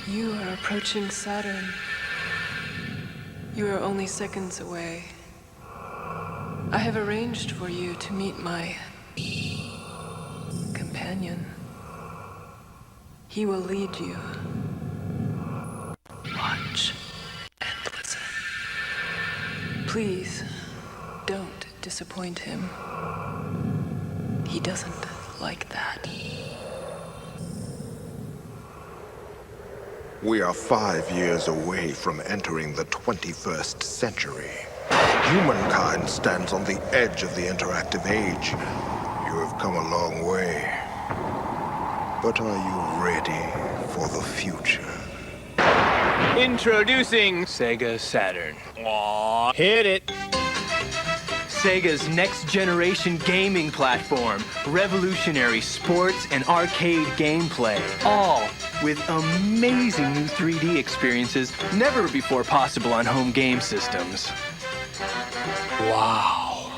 You are approaching Saturn. You are only seconds away. I have arranged for you to meet my companion. He will lead you. Watch and listen. Please, don't disappoint him. He doesn't like that. We are 5 years away from entering the 21st century. Humankind stands on the edge of the interactive age. You have come a long way. But are you ready for the future? Introducing Sega Saturn. Aww, hit it! Sega's next-generation gaming platform, revolutionary sports and arcade gameplay, all with amazing new 3D experiences never before possible on home game systems. Wow.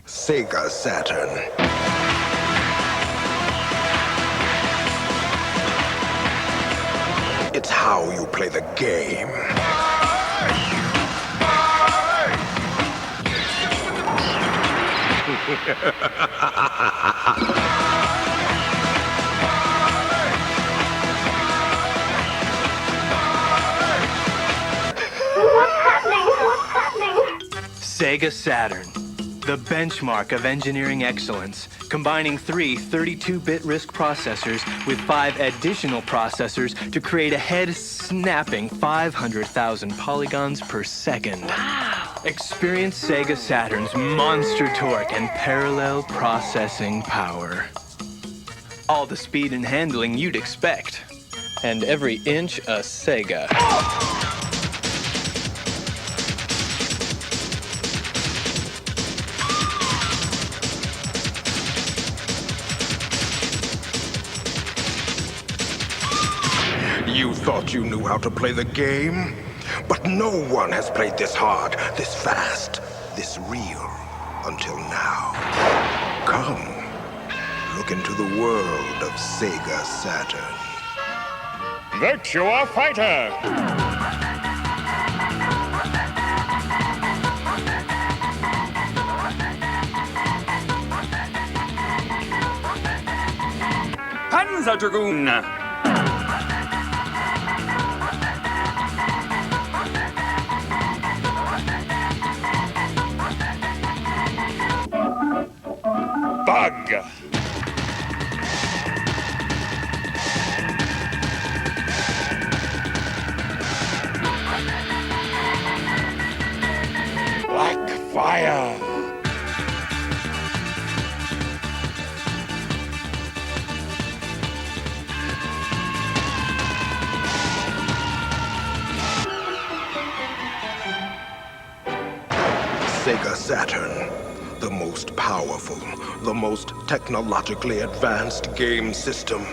Sega Saturn. It's how you play the game. Sega Saturn, the benchmark of engineering excellence, combining 3 32-bit RISC processors with 5 additional processors to create a head-snapping 500,000 polygons per second. Wow! Experience Sega Saturn's monster torque and parallel processing power. All the speed and handling you'd expect. And every inch a Sega. You thought you knew how to play the game? But no one has played this hard, this fast, this real, until now. Come, look into the world of Sega Saturn. Virtua Fighter! Panzer Dragoon! Bug! Black Fire! Sega Saturn, the most powerful, the most technologically advanced game system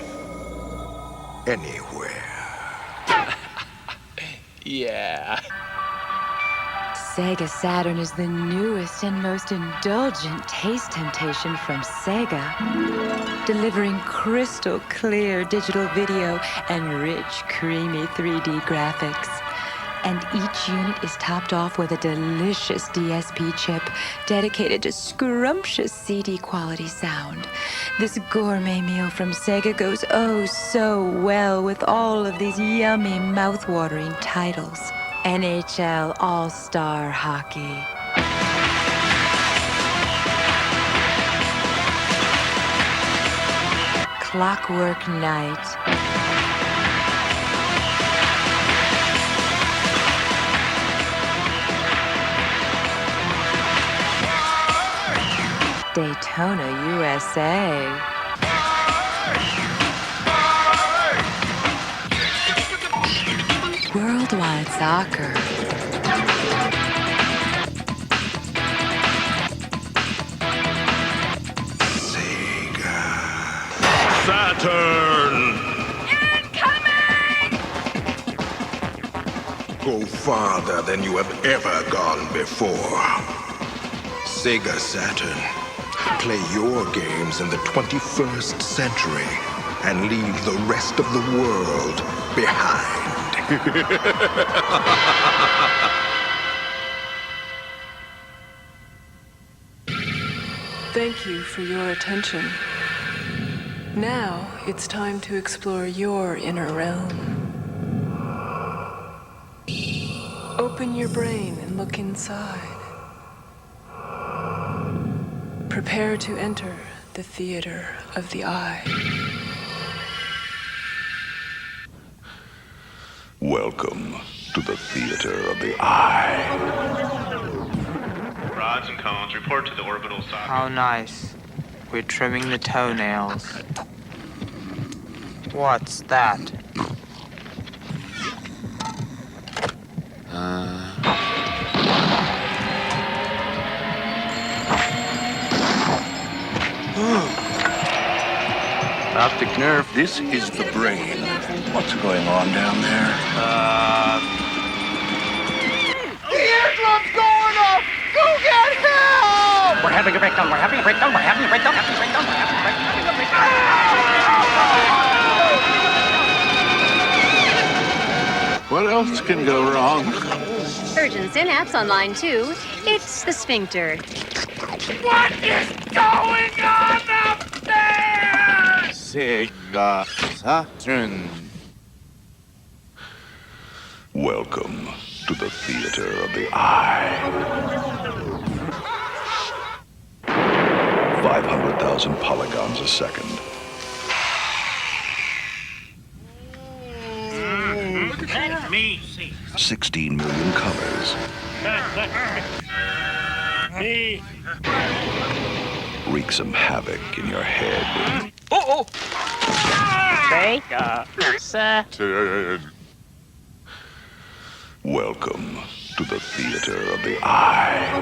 anywhere. Yeah. Sega Saturn is the newest and most indulgent taste temptation from Sega, delivering crystal clear digital video and rich, creamy 3D graphics. And each unit is topped off with a delicious DSP chip dedicated to scrumptious CD quality sound. This gourmet meal from Sega goes oh so well with all of these yummy, mouth-watering titles. NHL All-Star Hockey. Clockwork Night. Daytona, USA. Worldwide Soccer. Sega Saturn! Incoming! Go farther than you have ever gone before. Sega Saturn. play your games in the 21st century and leave the rest of the world behind. Thank you for your attention. Now it's time to explore your inner realm. Open your brain and look inside. Prepare to enter the theater of the eye. Welcome to the theater of the eye. Rods and cones report to the orbital socket. How nice. We're trimming the toenails. What's that? Optic nerve. This is the brain. What's going on down there? The eardrum's going off! Go get help! We're having a breakdown. We're having a breakdown. We're having a breakdown. Having a breakdown. We're having a breakdown. What else can go wrong? Urgent synapse on line 2. It's the sphincter. What is going on up there? Sega Saturn. Welcome to the theater of the eye. 500,000 polygons a second. Me, see. 16 million colors. Me. Wreak some havoc in your head. Oh, oh. Sega Saturn. Welcome to the theater of the eye.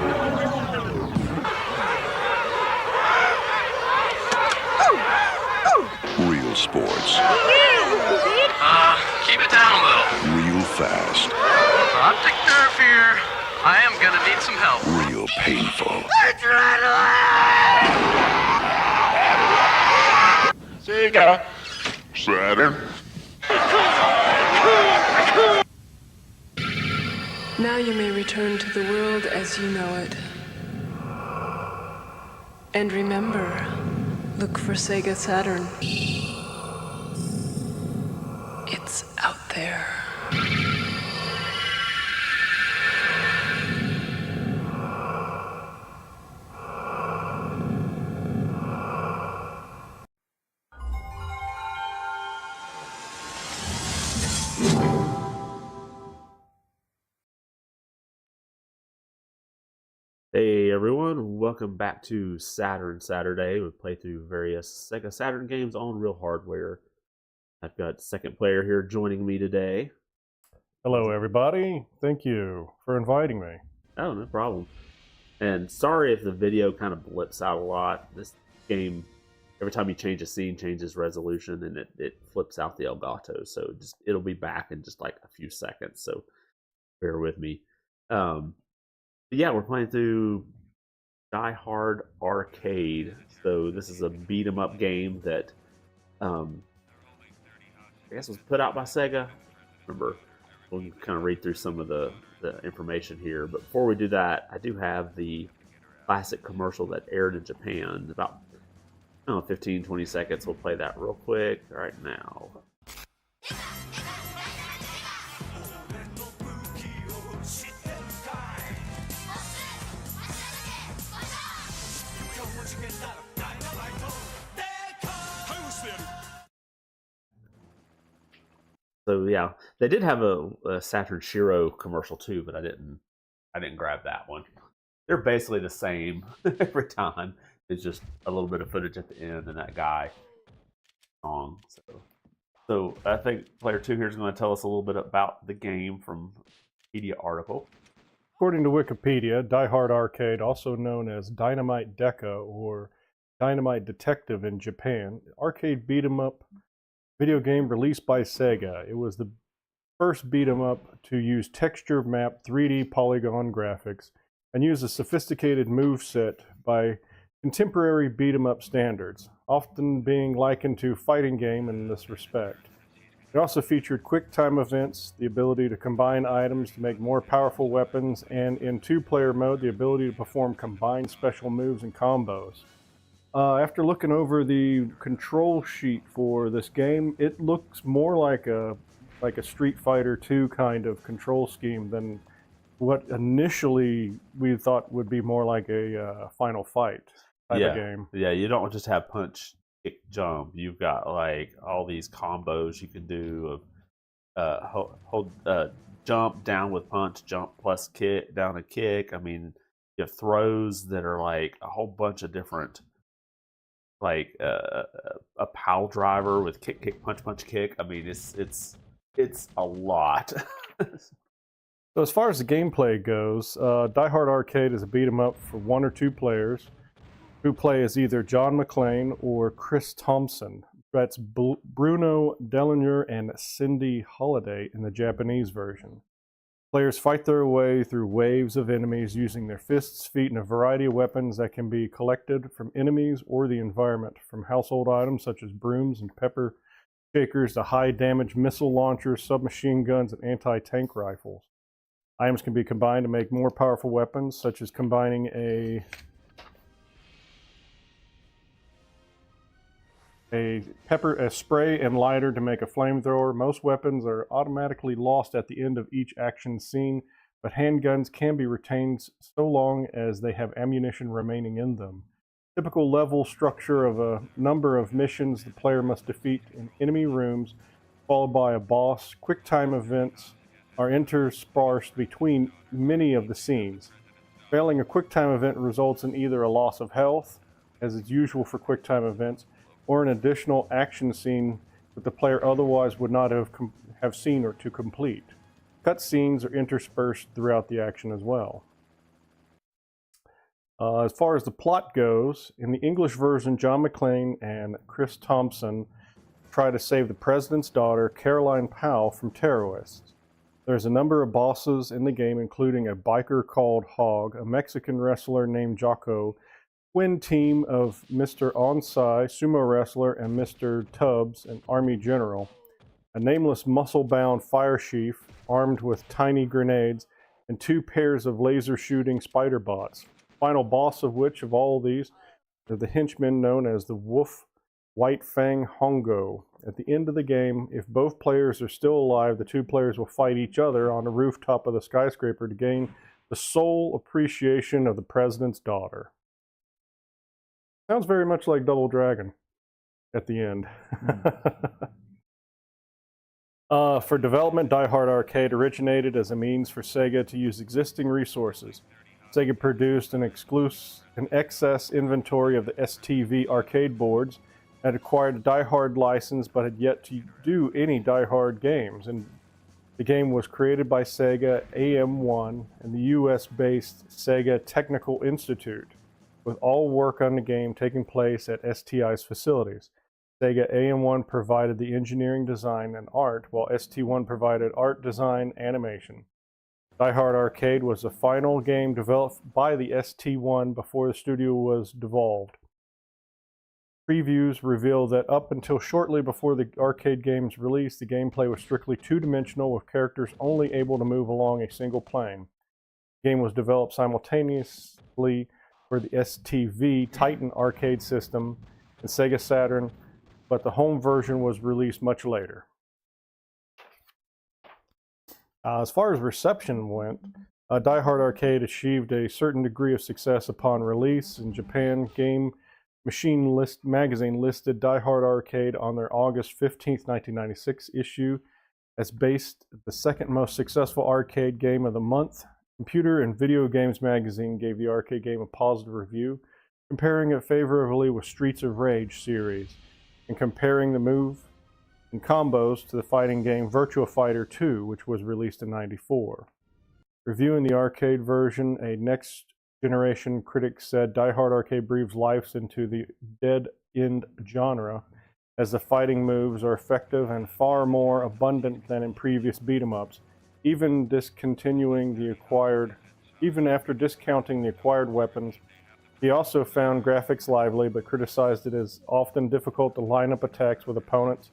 Real sports. Keep it down a little. Real fast. Optic nerve here. I am gonna need some help. Real painful. Sega Saturn. Now you may return to the world as you know it. And remember, look for Sega Saturn. It's out there. Hey everyone, welcome back to Saturn Saturday. We play through various Sega Saturn games on real hardware. I've got second player here joining me today. Hello everybody, thank you for inviting me. Oh, no problem. And sorry if the video kind of blips out a lot. This game, every time you change a scene, changes resolution and it flips out the Elgato. So it'll be back in just like a few seconds, so bear with me. Yeah, we're playing through Die Hard Arcade. So this is a beat 'em up game that I guess was put out by Sega. Remember, we'll kind of read through some of the information here. But before we do that, I do have the classic commercial that aired in Japan. About 15, 20 seconds. We'll play that real quick right now. So yeah, they did have a Saturn Shiro commercial too, but I didn't grab that one. They're basically the same every time. It's just a little bit of footage at the end and that guy song. So I think player 2 here is going to tell us a little bit about the game from Wikipedia article. According to Wikipedia, Die Hard Arcade, also known as Dynamite Deka or Dynamite Detective in Japan, arcade beat 'em up video game released by Sega. It was the first beat 'em up to use texture map 3D polygon graphics and use a sophisticated move set by contemporary beat-em-up standards, often being likened to fighting game in this respect. It also featured quick-time events, the ability to combine items to make more powerful weapons, and in two-player mode, the ability to perform combined special moves and combos. After looking over the control sheet for this game, it looks more like a Street Fighter II kind of control scheme than what initially we thought would be more like a Final Fight type of game. Yeah, you don't just have punch, kick, jump. You've got like all these combos you can do of jump down with punch, jump plus kick, down a kick. I mean, you have throws that are like a whole bunch of different, like a pile driver with kick, kick, punch, punch, kick. I mean, it's a lot. So as far as the gameplay goes, Die Hard Arcade is a beat 'em up for 1 or 2 players who play as either John McClane or Kris Thompsen. That's Bruno Dellinger and Cindy Holiday in the Japanese version. Players fight their way through waves of enemies using their fists, feet, and a variety of weapons that can be collected from enemies or the environment, from household items such as brooms and pepper shakers to high-damage missile launchers, submachine guns, and anti-tank rifles. Items can be combined to make more powerful weapons, such as combining a spray and lighter to make a flamethrower. Most weapons are automatically lost at the end of each action scene, but handguns can be retained so long as they have ammunition remaining in them. Typical level structure of a number of missions the player must defeat in enemy rooms, followed by a boss. Quick time events are interspersed between many of the scenes. Failing a quick time event results in either a loss of health, as is usual for quick time events, or an additional action scene that the player otherwise would not have seen or to complete. Cutscenes are interspersed throughout the action as well. As far as the plot goes, in the English version, John McClane and Kris Thompsen try to save the president's daughter, Caroline Powell, from terrorists. There's a number of bosses in the game, including a biker called Hog, a Mexican wrestler named Jocko, twin team of Mr. Onsai, sumo wrestler, and Mr. Tubbs, an army general, a nameless muscle-bound fire chief armed with tiny grenades, and 2 pairs of laser-shooting spider bots. Final boss of which of all of these are the henchmen known as the Wolf White Fang Hongo. At the end of the game, if both players are still alive, the 2 players will fight each other on the rooftop of the skyscraper to gain the sole appreciation of the president's daughter. Sounds very much like Double Dragon at the end. For development, Die Hard Arcade originated as a means for Sega to use existing resources. Sega produced an excess inventory of the STV arcade boards, had acquired a Die Hard license but had yet to do any Die Hard games. And the game was created by Sega AM1 and the US-based Sega Technical Institute, with all work on the game taking place at STI's facilities. Sega AM1 provided the engineering, design, and art, while ST1 provided art, design, animation. Die Hard Arcade was the final game developed by the ST1 before the studio was devolved. Previews reveal that up until shortly before the arcade game's release, the gameplay was strictly two-dimensional, with characters only able to move along a single plane. The game was developed simultaneously for the STV Titan arcade system and Sega Saturn, but the home version was released much later. As far as reception went, Die Hard Arcade achieved a certain degree of success upon release. In Japan, Game Machine magazine listed Die Hard Arcade on their August 15, 1996 issue as based the second most successful arcade game of the month. Computer and Video Games magazine gave the arcade game a positive review, comparing it favorably with Streets of Rage series, and comparing the move and combos to the fighting game Virtua Fighter 2, which was released in '94. Reviewing the arcade version, a next-generation critic said Die Hard Arcade breathes life into the dead-end genre, as the fighting moves are effective and far more abundant than in previous beat-em-ups, even after discounting the acquired weapons. He also found graphics lively, but criticized it as often difficult to line up attacks with opponents,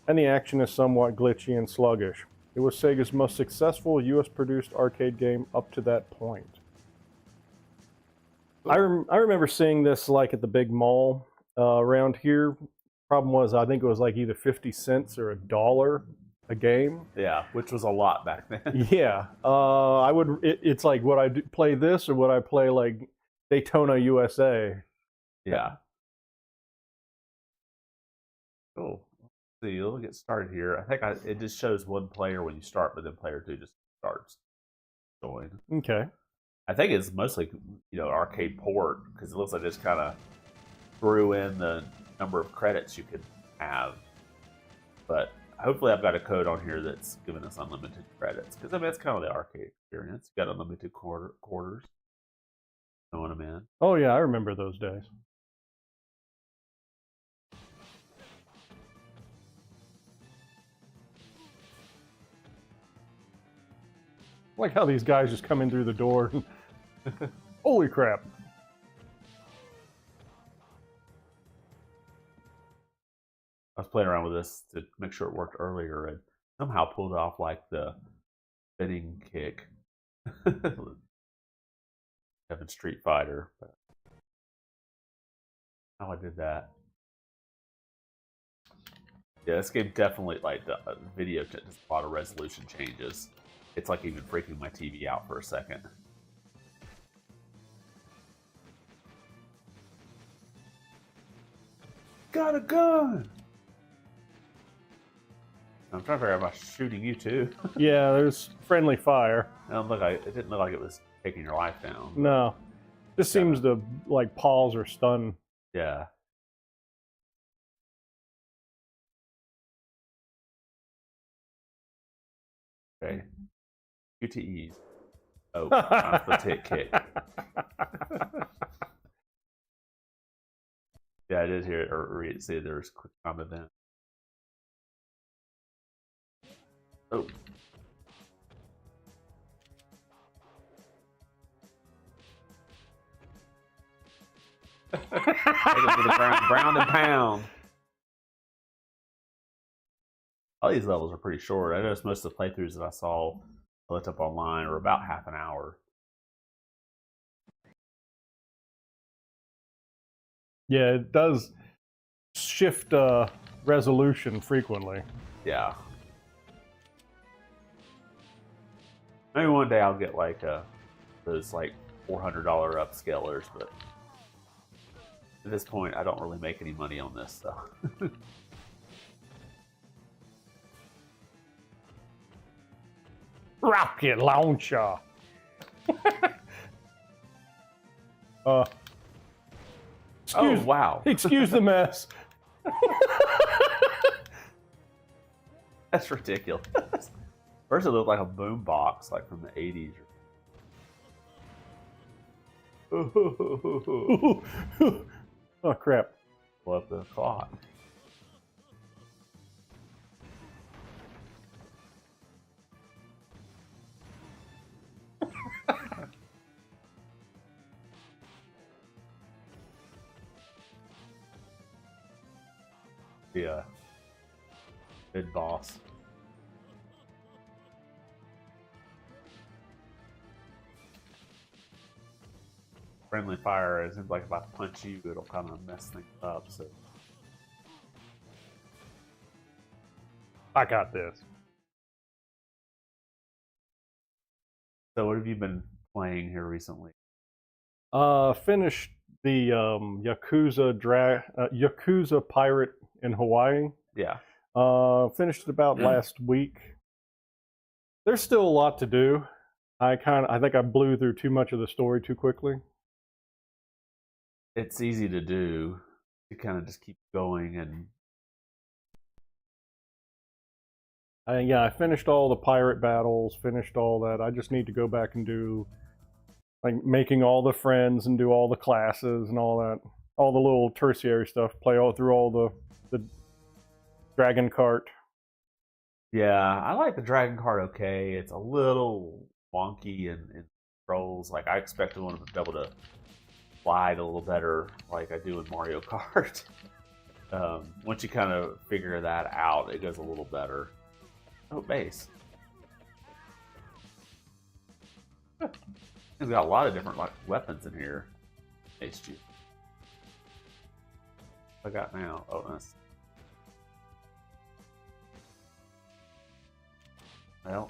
and the action is somewhat glitchy and sluggish. It was Sega's most successful US-produced arcade game up to that point. I remember seeing this like at the big mall around here. Problem was, I think it was like either 50 cents or $1 a game. Yeah, which was a lot back then. Yeah, I would. It's like, would I play this or would I play like Daytona USA? Yeah. Cool. Let's see, we'll get started here. I think it just shows one player when you start, but then player 2 just starts going. Okay. I think it's mostly, arcade port, because it looks like it just kind of threw in the number of credits you could have. But hopefully I've got a code on here that's giving us unlimited credits, because I mean, it's kind of the arcade experience. You got unlimited quarters. Throwing them in. Oh yeah, I remember those days. I like how these guys just come in through the door. Holy crap. I was playing around with this to make sure it worked earlier and somehow pulled off like the spinning kick. Having Street Fighter. But how I did that. Yeah, this game definitely, like, the video, just a lot of resolution changes. It's like even freaking my TV out for a second. Got a gun! I'm trying to figure out about shooting you too. Yeah, there's friendly fire. It didn't look like it was taking your life down. No. This seems to, like, pause or stun. Yeah. Okay. QTEs. Oh, not the tick kick. Yeah, I did hear it or read it say there's quick time event. Oh. Take it to the ground and pound. All these levels are pretty short. I noticed most of the playthroughs that I saw looked up online are about half an hour. Yeah, it does shift resolution frequently. Yeah. Maybe one day I'll get like those like $400 upscalers, but at this point I don't really make any money on this, so. Rocket launcher. Oh wow! Excuse the mess. That's ridiculous. First it looked like a boom box, like from the 80s. Oh crap! Pull up the clock. Yeah. Good boss. Friendly fire, it seems like if I punch you, it'll kind of mess things up. So I got this. So what have you been playing here recently? Finished the Yakuza Pirate in Hawaii. Yeah. Finished it about last week. There's still a lot to do. I think I blew through too much of the story too quickly. It's easy to do. You kind of just keep going and. Yeah, I finished all the pirate battles, finished all that. I just need to go back and do, like, making all the friends and do all the classes and all that. All the little tertiary stuff. Play all through all the Dragon Cart. Yeah, I like the Dragon Cart okay. It's a little wonky and controls. Like, I expected one to be able to slide a little better, like I do in Mario Kart. Once you kind of figure that out, it goes a little better. Oh, base. It's got a lot of different weapons in here. HG. What I got now? Oh, nice. Well.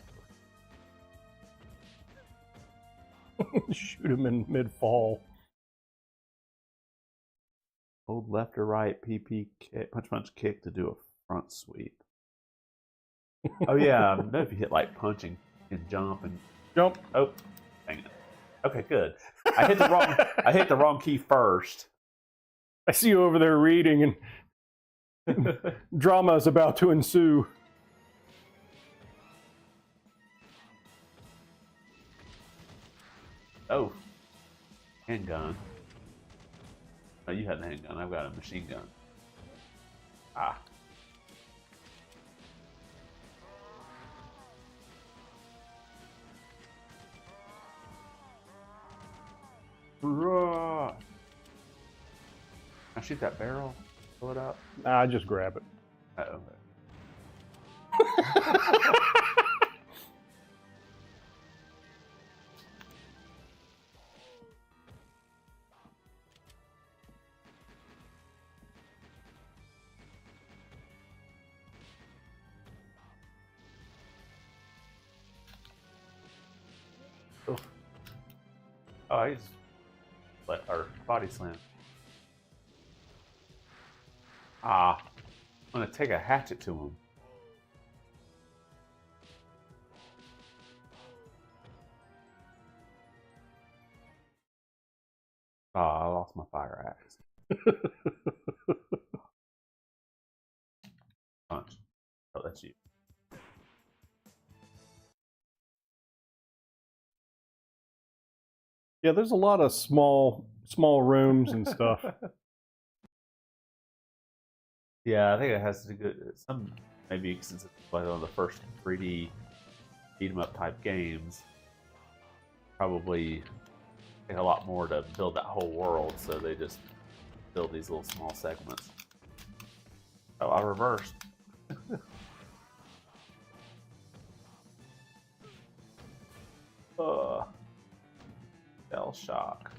Shoot him in mid-fall. Hold left or right, PP, kick, punch, kick to do a front sweep. Oh yeah, I know if you hit like punch and jump and jump. Oh, dang it. Okay, good. I hit the wrong key first. I see you over there reading, and drama is about to ensue. Oh, handgun. Oh, you had a handgun. I've got a machine gun. Ah. Can I shoot that barrel? Pull it up? Nah, just grab it. Uh-oh. Oh, I just let our body slam. Ah, I'm gonna take a hatchet to him. Ah, I lost my fire axe. Punch. Oh, that's you. Yeah, there's a lot of small rooms and stuff. Yeah, I think it has to do some, maybe since it's like one of the first 3D beat 'em up type games, probably take a lot more to build that whole world, so they just build these little small segments. Oh, I reversed. Shell shock.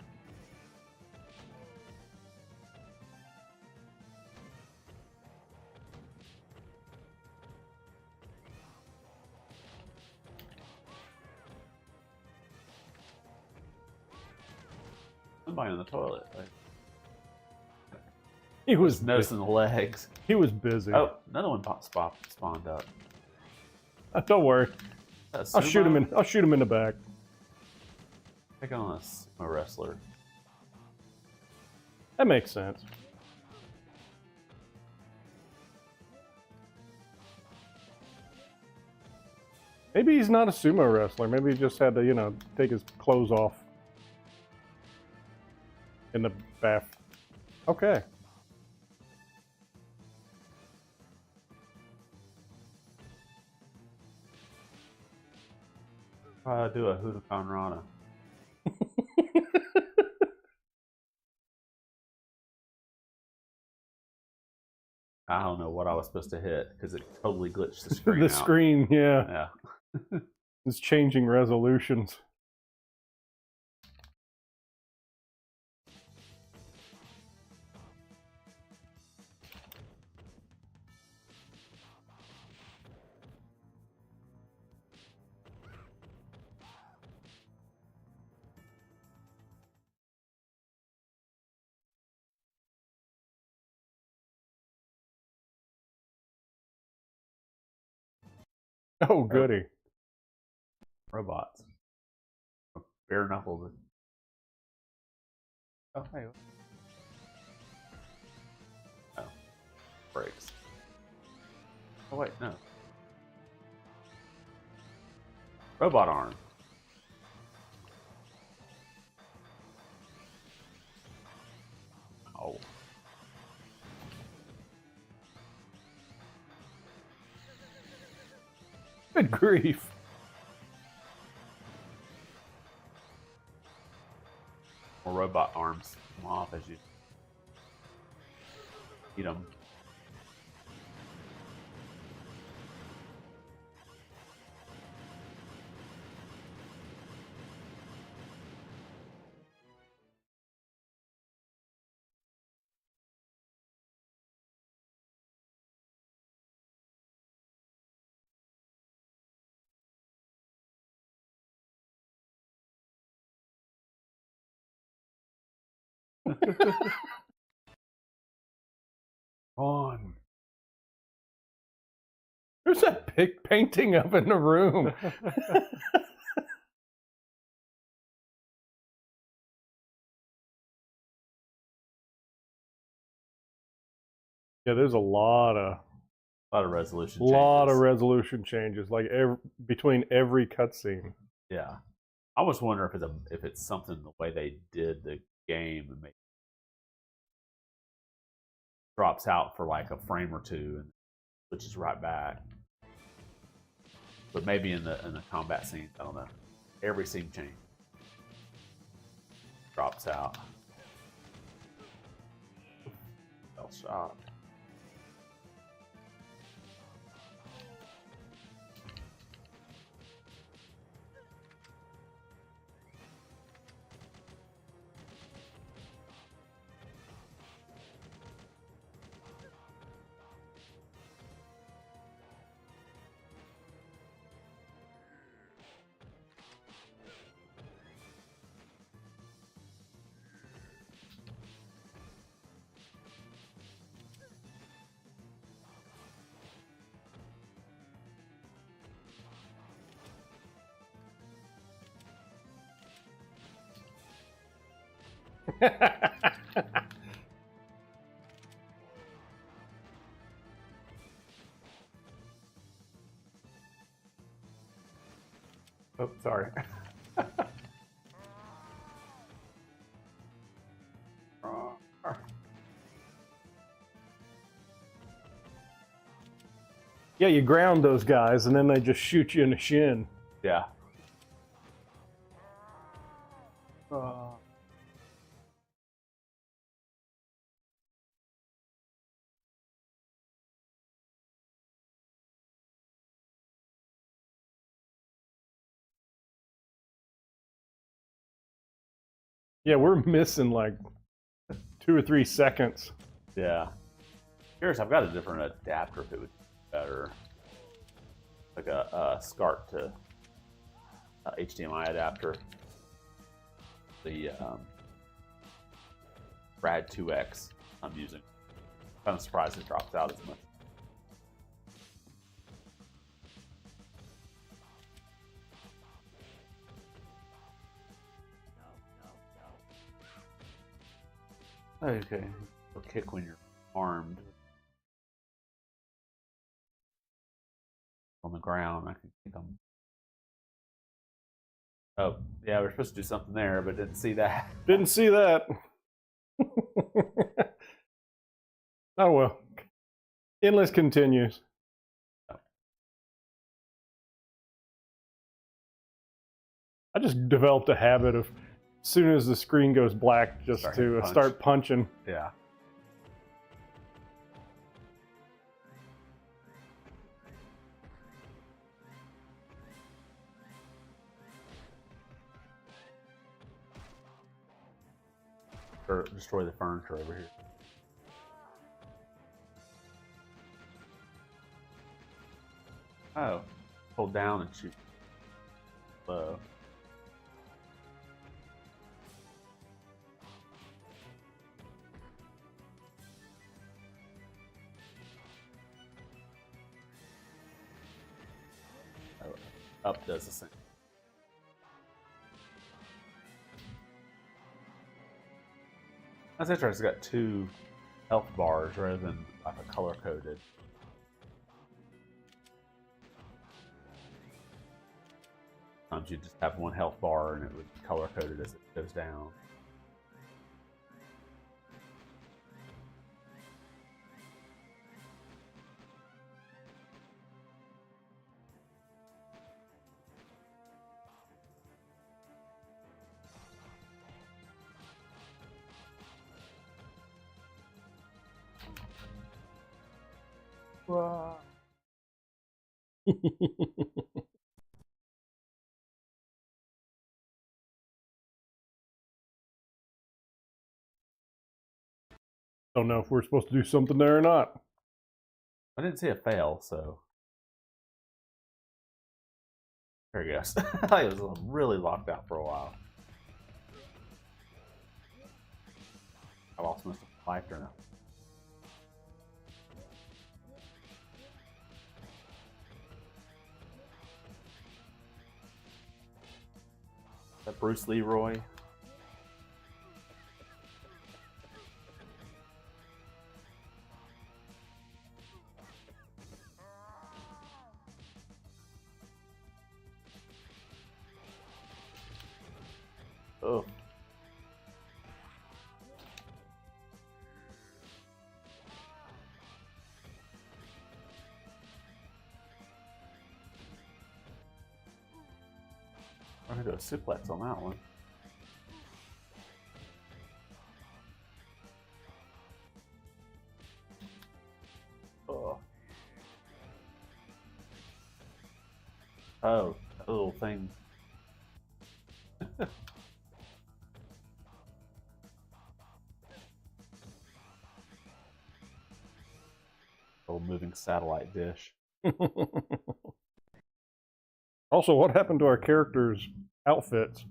Somebody on the toilet. He was noticing the legs. He was busy. Oh, another one spawned up. Don't worry. I'll shoot him in. I'll shoot him in the back. Take on a sumo wrestler. That makes sense. Maybe he's not a sumo wrestler. Maybe he just had to, you know, take his clothes off in the bath. Okay. Do a Huracan Rana. I don't know what I was supposed to hit because it totally glitched the screen. The screen, yeah. Yeah. It's changing resolutions. Oh, goody. Robots. Bare knuckled. Oh, hey. Oh. Brakes. Oh, wait, no. Robot arm. Oh. Good grief. More robot arms come off as you eat them. On. There's that big painting up in the room. Yeah, there's a lot of resolution. Resolution changes, like between every cutscene. Yeah, I almost wonder if it's something the way they did the game and maybe drops out for like a frame or two and switches right back. But maybe in the combat scenes, I don't know. Every scene change drops out. Fell shot. Oh, sorry. Yeah, you ground those guys and then they just shoot you in the shin. Yeah. Yeah, we're missing like 2 or 3 seconds. Yeah. Curious, I've got a different adapter if it would be better. Like a SCART to HDMI adapter. The Rad 2X I'm using. Kind of surprised it drops out as much. Okay, or kick when you're armed. On the ground, I can kick them. Oh, yeah, we're supposed to do something there, but didn't see that. Didn't see that. Oh well. Endless continues. I just developed a habit of, as soon as the screen goes black, just start punching. Yeah. Or destroy the furniture over here. Oh, hold down and shoot low. Oh, up does the same. That's interesting. It's got 2 health bars rather than like a color coded. Sometimes you just have 1 health bar and it would be color coded as it goes down. Don't know if we're supposed to do something there or not. I didn't see a fail, so there he goes. I thought he was really locked out for a while. I lost most of my life or no. Is that Bruce Leroy? Oh. I'm gonna do a suplex on that one. Oh. Oh, that little thing. Little moving satellite dish. Also, what happened to our characters' outfits?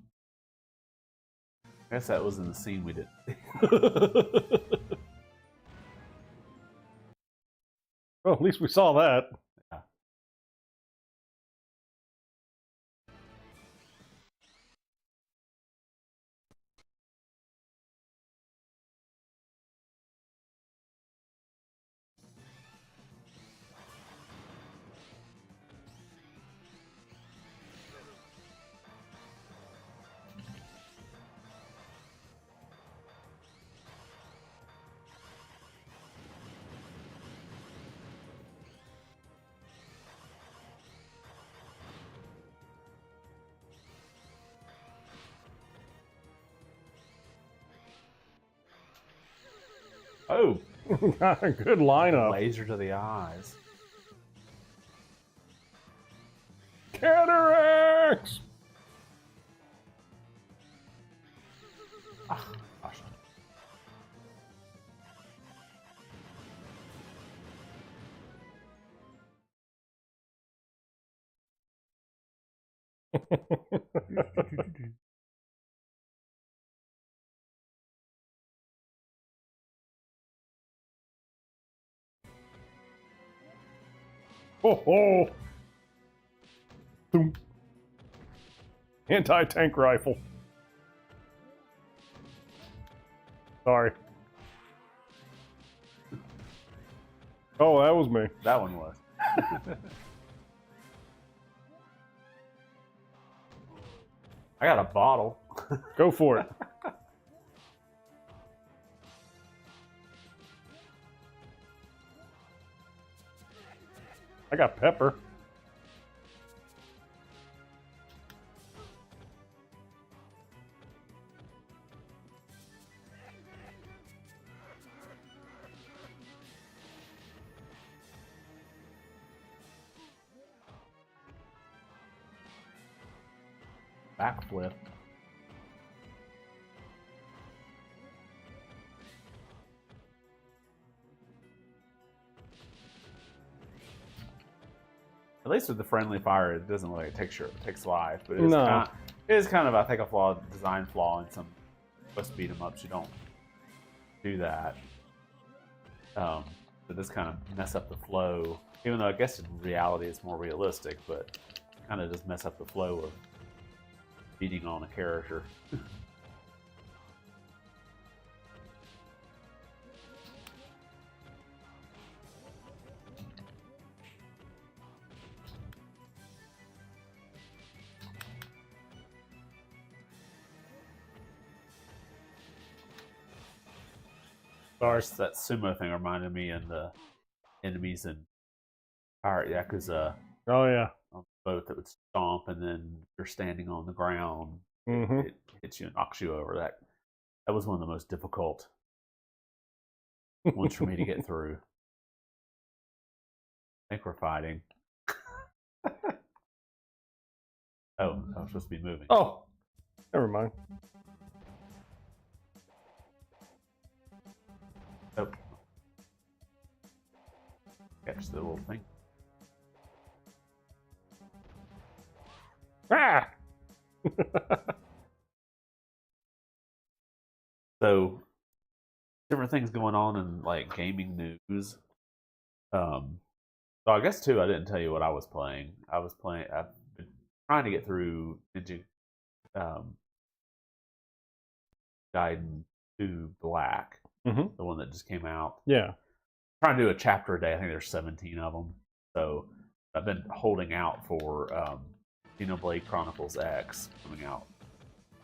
I guess that was in the scene we did. Well, at least we saw that. Yeah. Oh, good lineup. Laser to the eyes. Cataracts! Ah, gosh. Oh, oh. Boom. Anti-tank rifle. Sorry. Oh, that was me. That one was. I got a bottle. Go for it. I got pepper. Backflip. At least with the friendly fire, it doesn't look like it takes life, but it's it is kind of, I think, a design flaw in some West beat 'em ups. You don't do that. It does kind of mess up the flow, even though I guess in reality it's more realistic, but kind of just mess up the flow of beating on a character. Sorry. That sumo thing reminded me of the enemies in Pirate Yakuza. Oh, yeah. On the boat that would stomp, and then you're standing on the ground. Mm-hmm. It hits you and knocks you over. That was one of the most difficult ones for me to get through. I think we're fighting. Oh, I was supposed to be moving. Oh, never mind. Oh. Catch the little thing. Ah! So, different things going on in like gaming news. So I guess too, I didn't tell you what I was playing. I've been trying to get through Ninja Gaiden 2 Black, the one that just came out. Yeah. Trying to do a chapter a day. I think there's 17 of them. So I've been holding out for Xenoblade Chronicles X coming out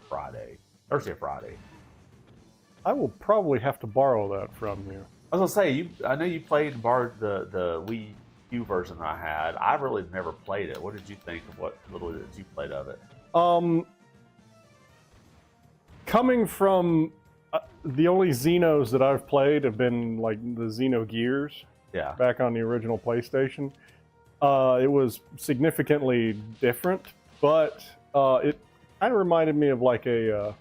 Thursday or Friday. I will probably have to borrow that from you. I was gonna say, I know you played and borrowed the Wii U version that I had. I really never played it. What did you think of what little that you played of it? Coming from the only Xenos that I've played have been like the Xenogears. Yeah. Back on the original PlayStation. It was significantly different, but it kind of reminded me of like an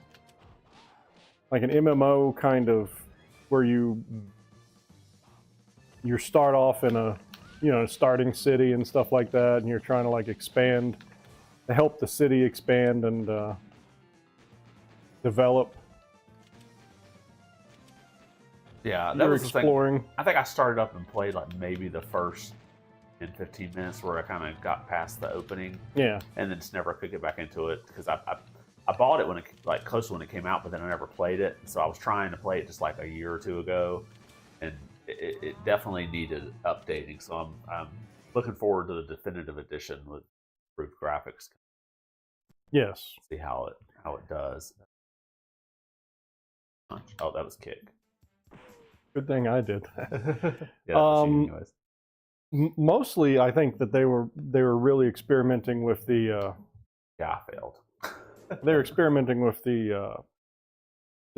MMO kind of, where you start off in a starting city and stuff like that, and you're trying to like expand, to help the city expand and develop. Yeah, that You're was exploring. The thing. I think I started up and played like maybe the first 10-15 minutes where I kind of got past the opening. Yeah. And then just never could get back into it because I bought it when it like close to when it came out, but then I never played it. So I was trying to play it just like a year or two ago, and it definitely needed updating. So I'm looking forward to the definitive edition with improved graphics. Yes. See how it does. Oh, that was kick. Good thing I did that. Yeah, anyways. Mostly, I think that they were really experimenting with the. Yeah, I failed. They're experimenting with the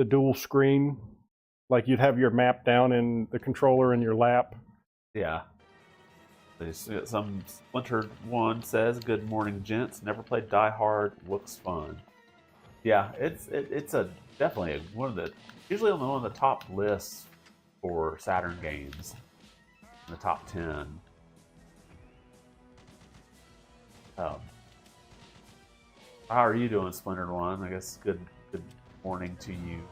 dual screen. Like you'd have your map down in the controller in your lap. Yeah. Some Splintered One says, "Good morning, gents. Never played Die Hard. Looks fun." Yeah, it's definitely usually on one of the top lists for Saturn games, in the top 10. How are you doing, Splintered One? I guess good morning to you.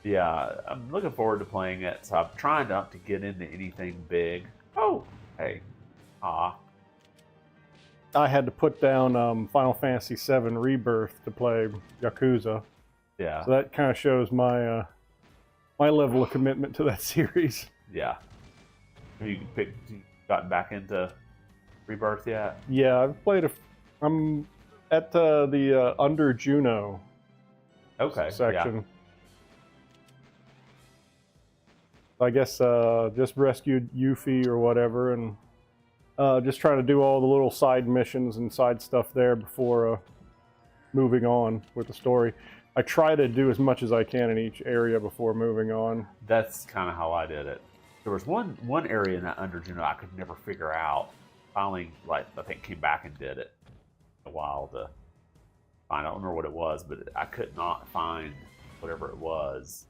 Yeah, I'm looking forward to playing it. So I'm trying not to get into anything big. Oh, hey, I had to put down Final Fantasy VII Rebirth to play Yakuza. Yeah. So that kind of shows my my level of commitment to that series. Yeah. Have you gotten back into Rebirth yet? Yeah, I've played I'm at the Under Juno section. Yeah. I guess just rescued Yuffie or whatever, and just trying to do all the little side missions and side stuff there before moving on with the story. I try to do as much as I can in each area before moving on. That's kind of how I did it. There was one area in that Under Juno I could never figure out. Finally, I think came back and did it a while to find. I don't remember what it was, but I could not find whatever it was.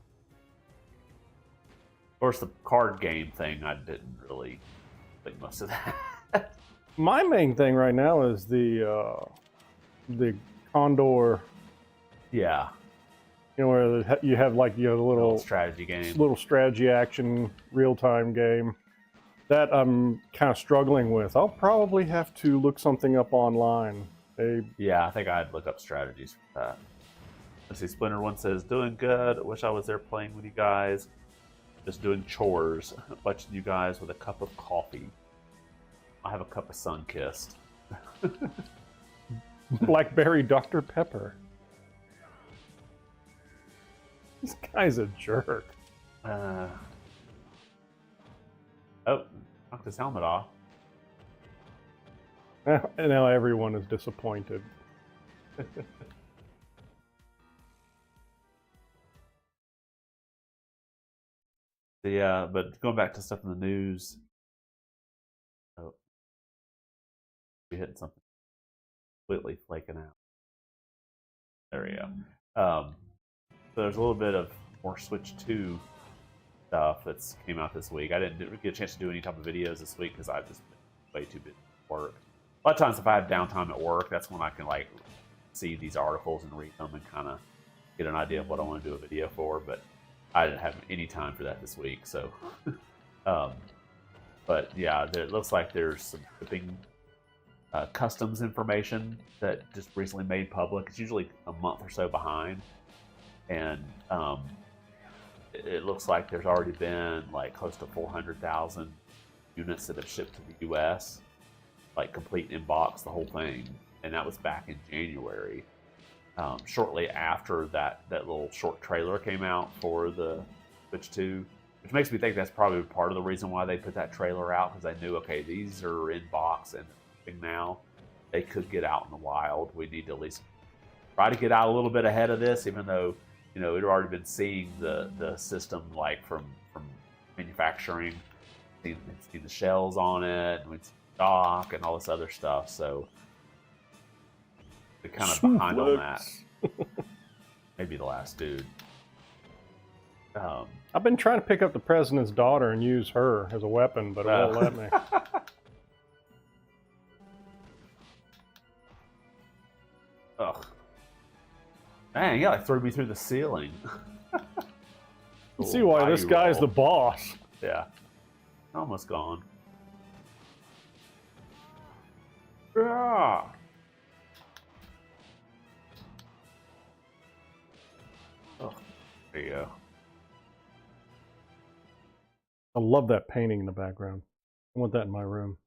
Of course, the card game thing, I didn't really think much of that. My main thing right now is the Condor. Yeah. Where you have the little strategy game, little strategy action real-time game. That I'm kind of struggling with. I'll probably have to look something up online. Yeah, I think I'd look up strategies for that. Let's see, Splinter One says, "Doing good. Wish I was there playing with you guys. Just doing chores. Watching you guys with a cup of coffee. I have a cup of Sunkissed." Blackberry Dr. Pepper. This guy's a jerk. Oh, knocked his helmet off. And now everyone is disappointed. Yeah, but going back to stuff in the news, oh, we hit something completely flaking out. There we go. So there's a little bit of more Switch 2 stuff that's came out this week. I didn't get a chance to do any type of videos this week because I've just been way too busy at work. A lot of times if I have downtime at work, that's when I can like see these articles and read them and kind of get an idea of what I want to do a video for, but I didn't have any time for that this week, so but yeah, it looks like there's some shipping customs information that just recently made public. It's usually a month or so behind, and it looks like there's already been like close to 400,000 units that have shipped to the US, like complete in box, the whole thing, and that was back in January. Shortly after that little short trailer came out for the Switch 2, which makes me think that's probably part of the reason why they put that trailer out, because they knew, okay, these are in box and now they could get out in the wild. We need to at least try to get out a little bit ahead of this, even though, you know, it had already been seeing the system like from manufacturing, seen the shells on it, and we'd see stock and all this other stuff, so they're kind of behind on that. Maybe the last dude. I've been trying to pick up the president's daughter and use her as a weapon, but it won't let me. Ugh. Dang, yeah, like threw me through the ceiling. You see why this guy's the boss. Yeah. Almost gone. Yeah. Oh, there you go. I love that painting in the background. I want that in my room.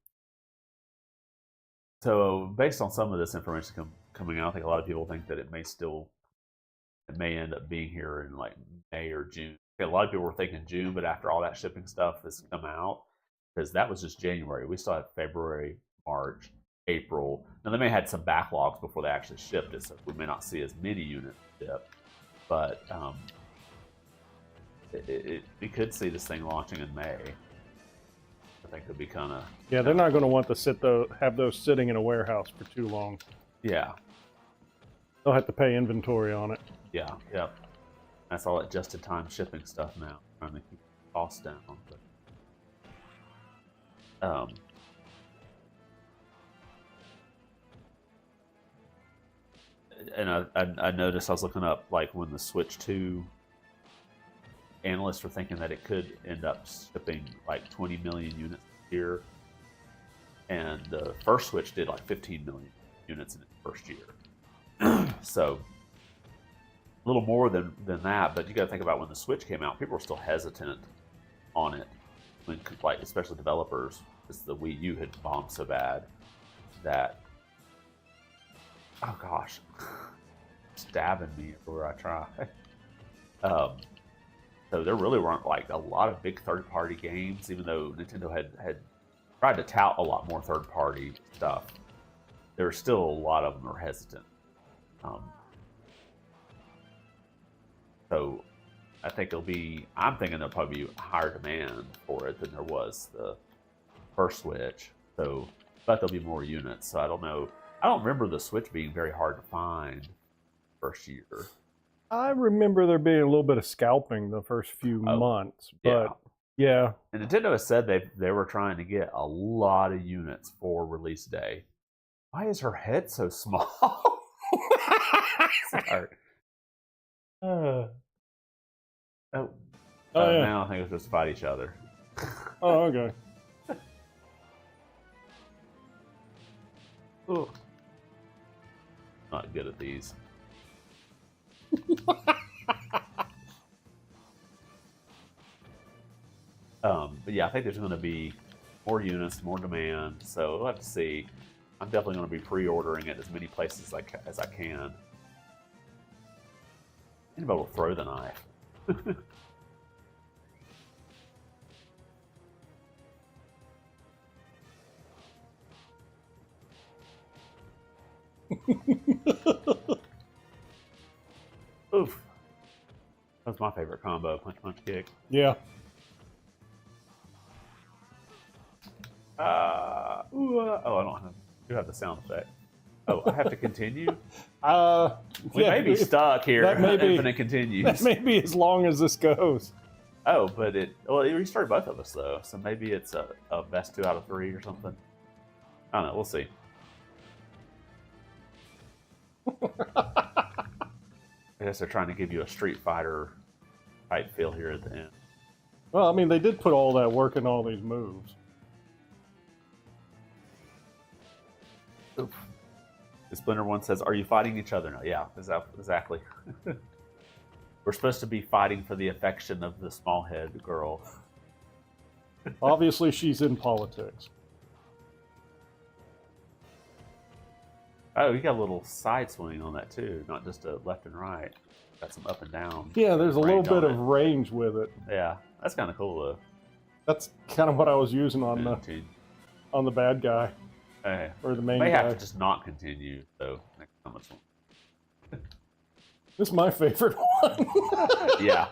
So, based on some of this information coming out, I think a lot of people think that it may end up being here in like May or June. A lot of people were thinking June, but after all that shipping stuff has come out, because that was just January. We still have February, March, April. Now, they may have had some backlogs before they actually shipped it, so we may not see as many units shipped. But we could see this thing launching in May. I think it'd be kind of... Yeah, they're not going to want to have those sitting in a warehouse for too long. Yeah. They'll have to pay inventory on it. Yeah, yep. That's all that just-in-time shipping stuff now, trying to keep the costs down. But, and I noticed, I was looking up like when the Switch 2 analysts were thinking that it could end up shipping like 20 million units a year, and the first Switch did like 15 million units in its first year. So a little more than that, but you got to think about when the Switch came out, people were still hesitant on it, when, like, especially developers, because the Wii U had bombed so bad that, oh gosh, stabbing me everywhere I try. So there really weren't like a lot of big third-party games, even though Nintendo had tried to tout a lot more third-party stuff. There were still a lot of them were hesitant. So I think I'm thinking there'll probably be higher demand for it than there was the first Switch. So, but there'll be more units. So I don't know. I don't remember the Switch being very hard to find first year. I remember there being a little bit of scalping the first few months, but yeah. And Nintendo has said they were trying to get a lot of units for release day. Why is her head so small? Sorry. Now I think we're supposed to fight each other. Oh, okay. Ooh. Not good at these. But yeah, I think there's going to be more units, more demand, so we'll have to see. I'm definitely going to be pre-ordering it as many places as I can. Anybody will throw the knife. Oof. That's my favorite combo, punch, punch, kick. Yeah. Oh, I don't have. Do have the sound effect. Oh, I have to continue. We yeah, may be stuck here. That may be, Infinite continues. That may be as long as this goes. Oh, but it restarted both of us though, so maybe it's a best 2 out of 3 or something. I don't know. We'll see. I guess they're trying to give you a Street Fighter type feel here at the end. Well, I mean, they did put all that work in all these moves. Oof. The Splinter one says, "Are you fighting each other now?" Yeah, exactly. We're supposed to be fighting for the affection of the small-head girl. Obviously, she's in politics. Oh, you got a little side swing on that too, not just a left and right. Got some up and down. Yeah, there's a little bit of range with it. Yeah, that's kind of cool though. That's kind of what I was using on the bad guy. Hey, or the main may guy. Have to just not continue though. Next time it's one. This is my favorite one. Yeah.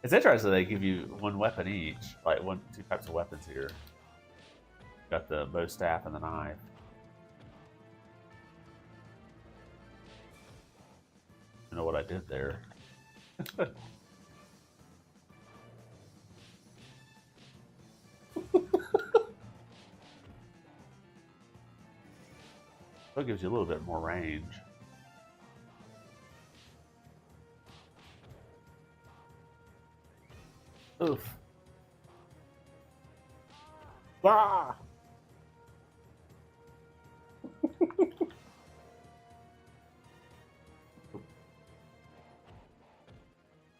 It's interesting they give you one weapon each, like 2 types of weapons here. Got the bow staff and the knife. I don't know what I did there. That gives you a little bit more range. Oof. Ah!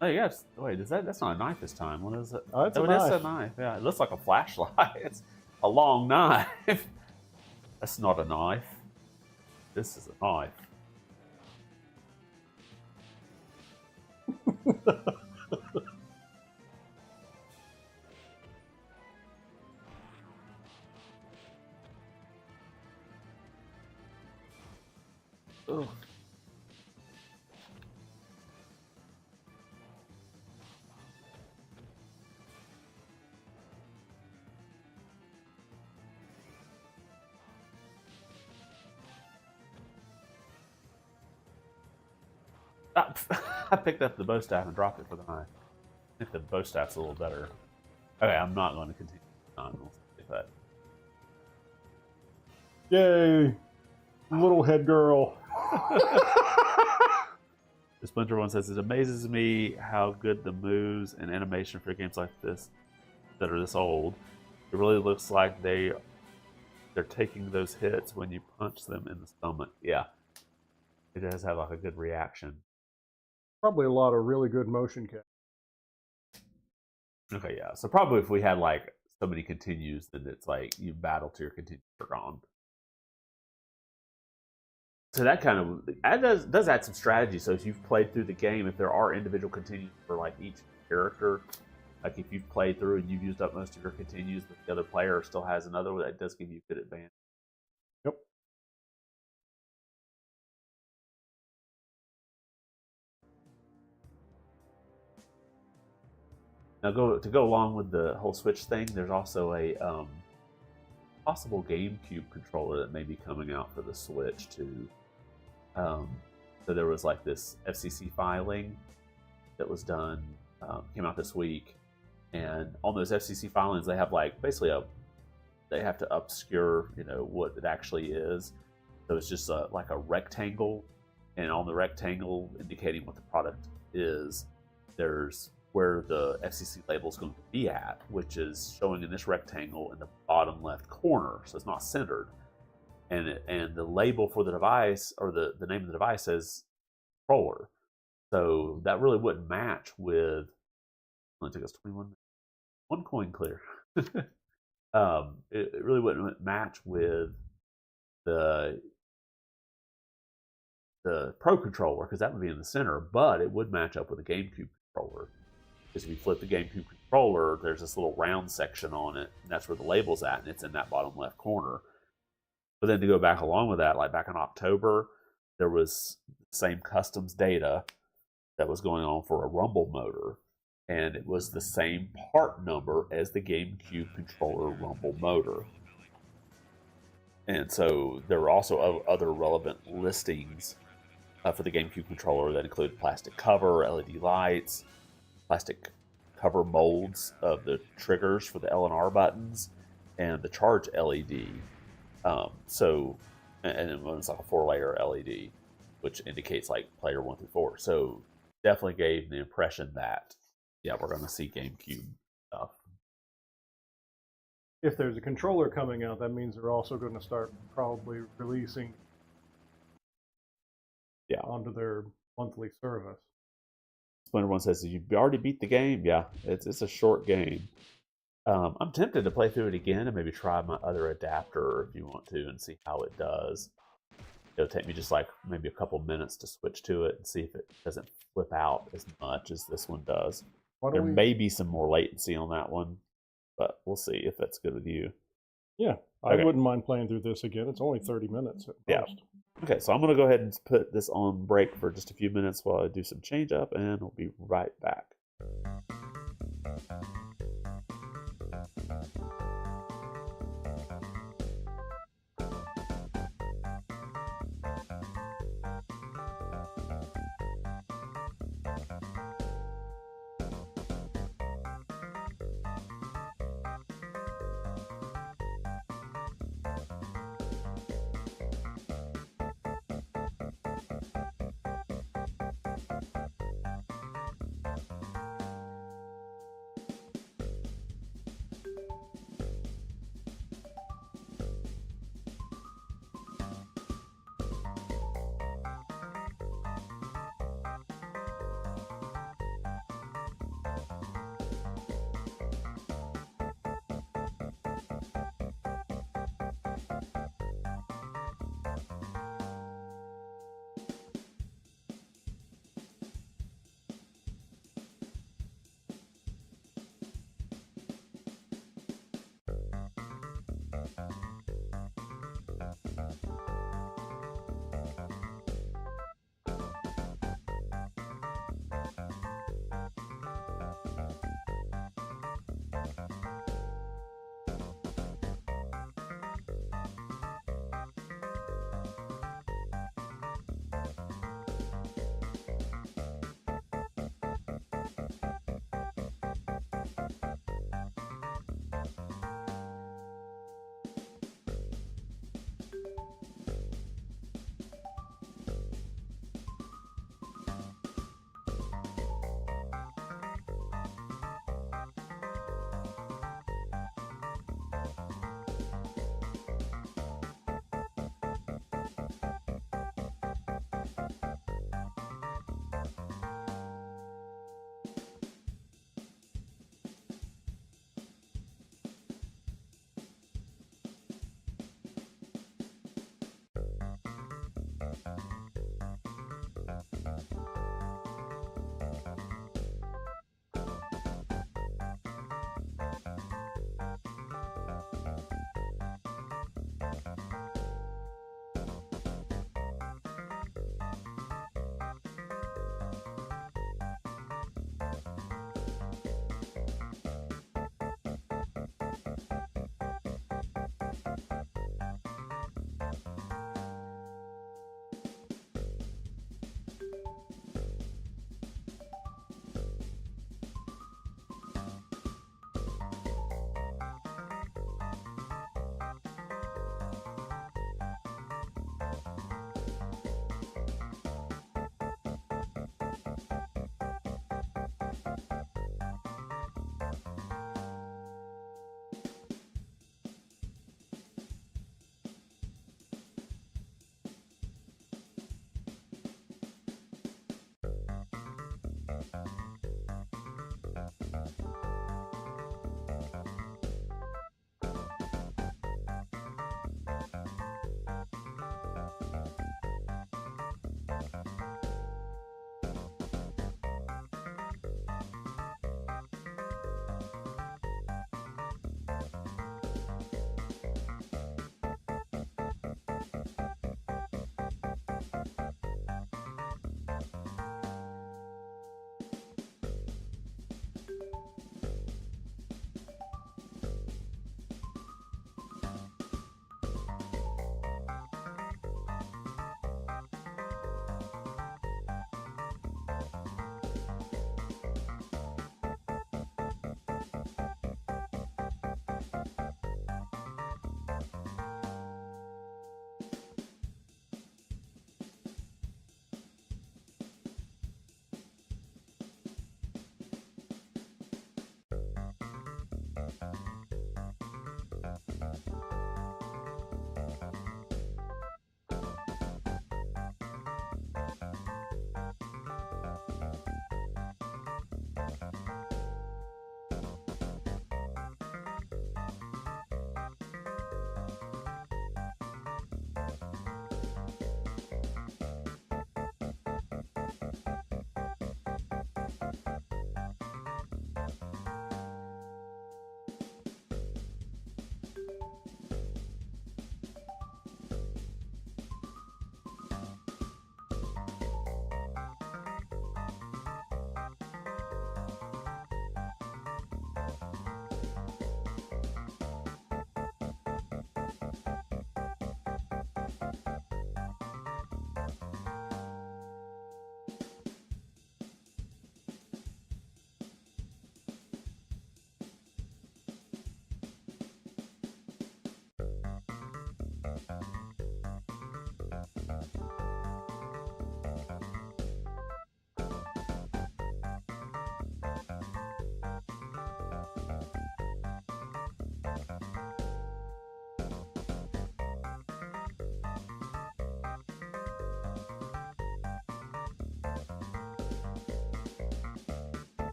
Oh yes. Wait, that's not a knife this time. What is it? Oh, it's a It knife. is a knife. Yeah, it looks like a flashlight. It's a long knife. That's not a knife. This is a knife. Ugh. I picked up the bow staff and dropped it for the knife. I think the bow staff's a little better. Okay, I'm not going to continue on. We'll see that. Yay! Little head girl. The Splinter one says, "It amazes me how good the moves and animation for games like this that are this old. It really looks like they're taking those hits when you punch them in the stomach." Yeah, it does have like a good reaction. Probably a lot of really good motion capture. Okay, yeah. So probably if we had like so many continues, then it's like you battle till your continues are gone. So that kind of does add some strategy. So if you've played through the game, if there are individual continues for like each character, like if you've played through and you've used up most of your continues, but the other player still has another one, that does give you a good advantage. Yep. Now, to go along with the whole Switch thing, there's also a possible GameCube controller that may be coming out for the Switch too. So there was like this FCC filing that was done, came out this week, and on those FCC filings, they have like basically they have to obscure, what it actually is. So it's just like a rectangle, and on the rectangle indicating what the product is, there's where the FCC label is going to be at, which is showing in this rectangle in the bottom left corner, so it's not centered. And the label for the device, or the name of the device, says controller. So that really wouldn't match with. Only took us 21 minutes. 1 coin clear. It really wouldn't match with the Pro controller, because that would be in the center, but it would match up with the GameCube controller. Because if you flip the GameCube controller, there's this little round section on it, and that's where the label's at, and it's in that bottom left corner. But then to go back along with that, like back in October, there was the same customs data that was going on for a rumble motor. and it was the same part number as the GameCube controller rumble motor. And so there were also other relevant listings for the GameCube controller that include plastic cover, LED lights, plastic cover molds of the triggers for the L and R buttons, and the charge LED. And it was like a 4-layer LED, which indicates like player 1 through 4. So definitely gave the impression that, yeah, we're going to see GameCube stuff. If there's a controller coming out, that means they're also going to start probably releasing onto their monthly service. Splinter One says, "You already beat the game." Yeah, it's a short game. I'm tempted to play through it again and maybe try my other adapter if you want to and see how it does. It'll take me just like maybe a couple minutes to switch to it and see if it doesn't flip out as much as this one does. There may be some more latency on that one, but we'll see if that's good with you. Yeah, I wouldn't mind playing through this again. It's only 30 minutes at most. Okay, so I'm going to go ahead and put this on break for just a few minutes while I do some change up, and I'll be right back.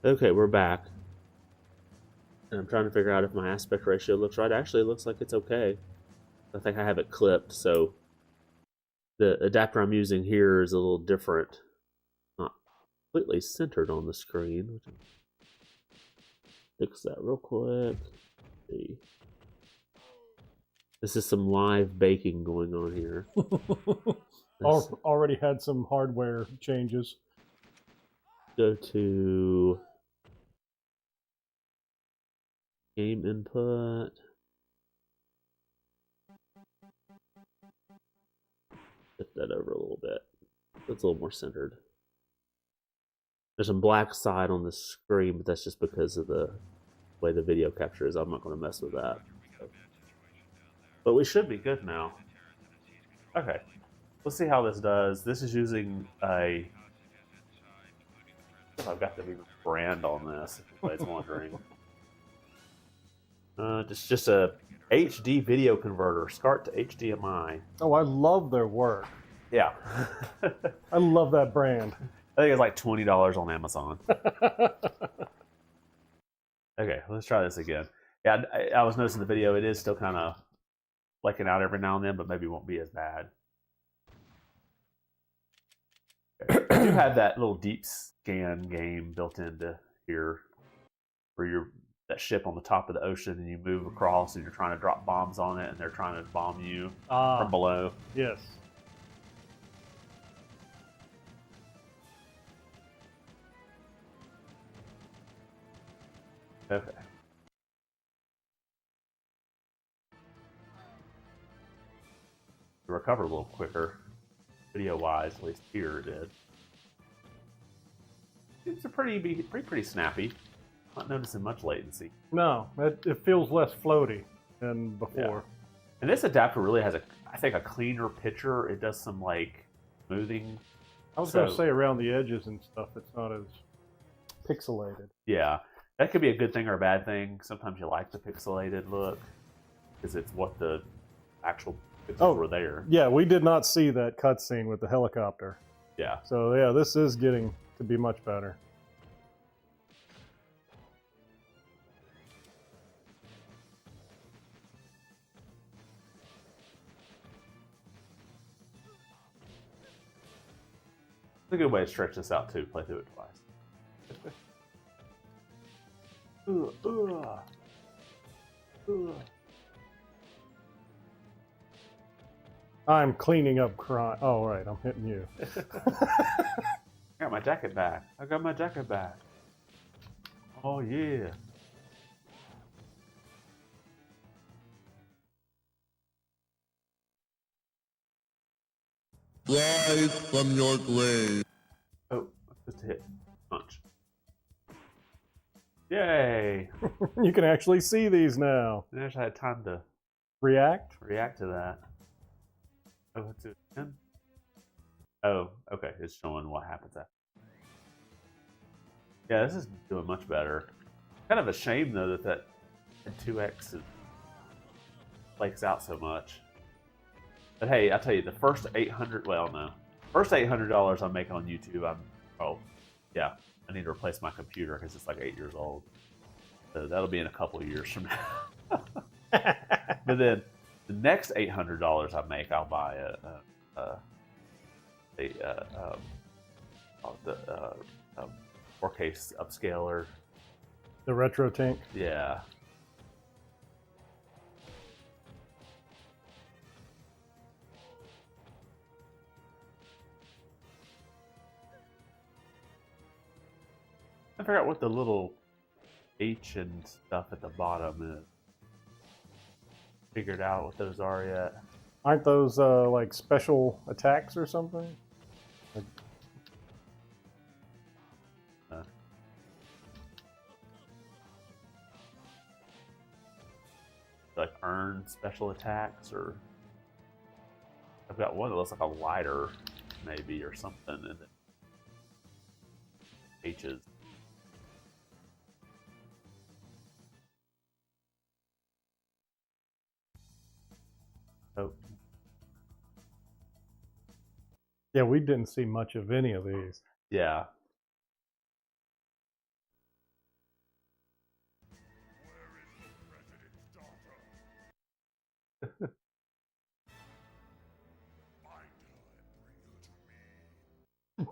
Okay, we're back. And I'm trying to figure out if my aspect ratio looks right. Actually, it looks like it's okay. I think I have it clipped, so the adapter I'm using here is a little different. Not completely centered on the screen. Fix that real quick. Let's see. This is some live baking going on here. Already had some hardware changes. Go to game input. Shift that over a little bit. It's a little more centered. There's some black side on the screen, but that's just because of the way the video capture is. I'm not going to mess with that. But we should be good now. Okay. Let's see how this does. This is using a... I've got the brand on this, if anybody's wondering. Just a HD video converter, SCART to HDMI. Oh, I love their work. Yeah. I love that brand. I think it's like $20 on Amazon. Okay, let's try this again. Yeah, I was noticing the video, it is still kind of flecking out every now and then, but maybe won't be as bad. Okay. I do have that little deep scan game built into here, where you're that ship on the top of the ocean and you move across and you're trying to drop bombs on it and they're trying to bomb you from below. Yes. Okay. To recover a little quicker, video-wise, at least here it did. It's a pretty snappy. Not noticing much latency. No, it feels less floaty than before. Yeah. And this adapter really has I think a cleaner picture. It does some like smoothing. I was going to say around the edges and stuff, it's not as pixelated. Yeah, that could be a good thing or a bad thing. Sometimes you like the pixelated look because it's what the actual pixels were there. Yeah, we did not see that cutscene with the helicopter. Yeah. So yeah, this is getting to be much better. It's a good way to stretch this out too. Play through it twice. I'm cleaning up crime. Oh, right, I'm hitting you. I got my jacket back. I got my jacket back. Oh yeah. Rise from your grave. Oh, just a hit. Punch. Yay! You can actually see these now. I actually had time to react to that. Oh, let's do it again. Oh, okay. It's showing what happens after. Yeah, this is doing much better. Kind of a shame though that 2x flakes out so much. But hey, I tell you, the first first $800 I make on YouTube, I need to replace my computer because it's like 8 years old. So that'll be in a couple of years from now. But then the next $800 I make, I'll buy the 4K upscaler. The retro tank. Yeah. I forgot what the little H and stuff at the bottom is. Figured out what those are yet. Aren't those like special attacks or something? Like earn special attacks, or I've got one that looks like a lighter, maybe, or something, and then H's. Oh. Yeah, we didn't see much of any of these. Yeah.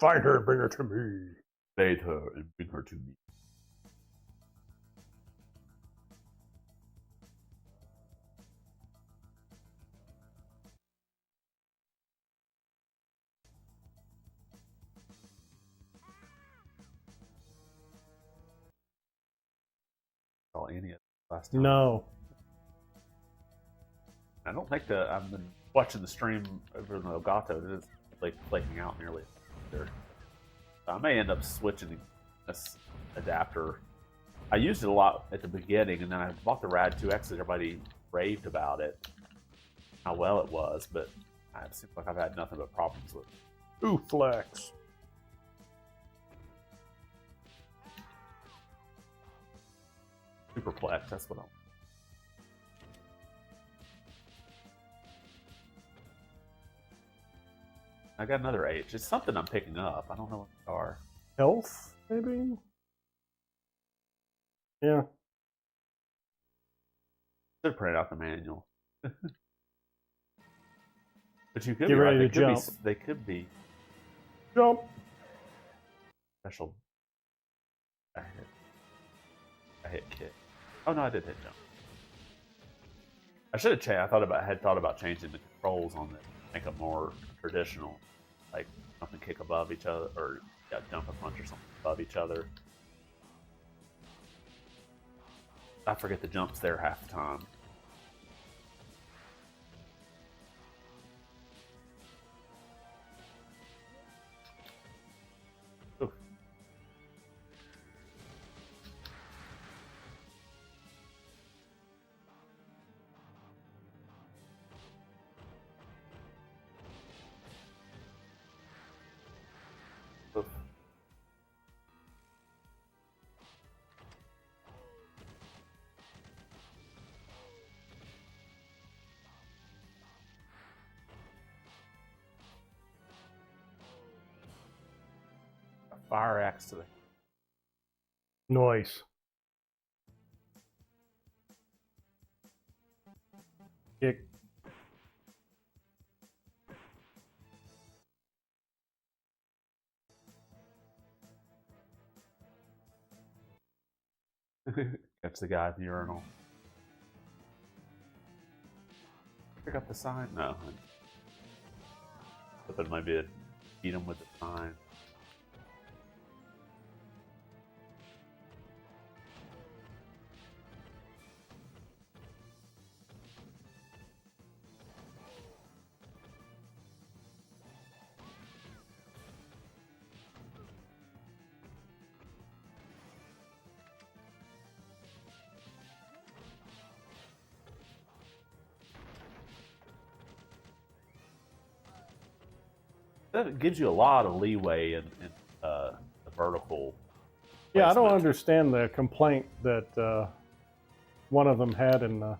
Find her and bring her to me. Bathe her and bring her to me. Saw any of the last time. No. I don't think I've been watching the stream over in the Elgato. It is like flaking out nearly there. I may end up switching this adapter. I used it a lot at the beginning, and then I bought the Rad 2X. Everybody raved about it, how well it was, but it seems like I've had nothing but problems with it. Ooh, flex. Superplex, that's what I'm. I got another H. It's something I'm picking up. I don't know what they are. Health, maybe? Yeah. Should print out the manual. But you could Get be right. ready to jump. They could be Jump. special. I hit kick. Oh no, I did hit jump. I should have changed. I had thought about changing the controls on it, make them more traditional, like jump and kick above each other, or yeah, jump and punch or something above each other. I forget the jumps there half the time. Oof. Oof. Fire axe to the Noise. Kick. catch the guy at the urinal. Pick up the sign? No. But then maybe beat him with the sign. That gives you a lot of leeway in the vertical placement. Yeah, I don't understand the complaint that one of them had in one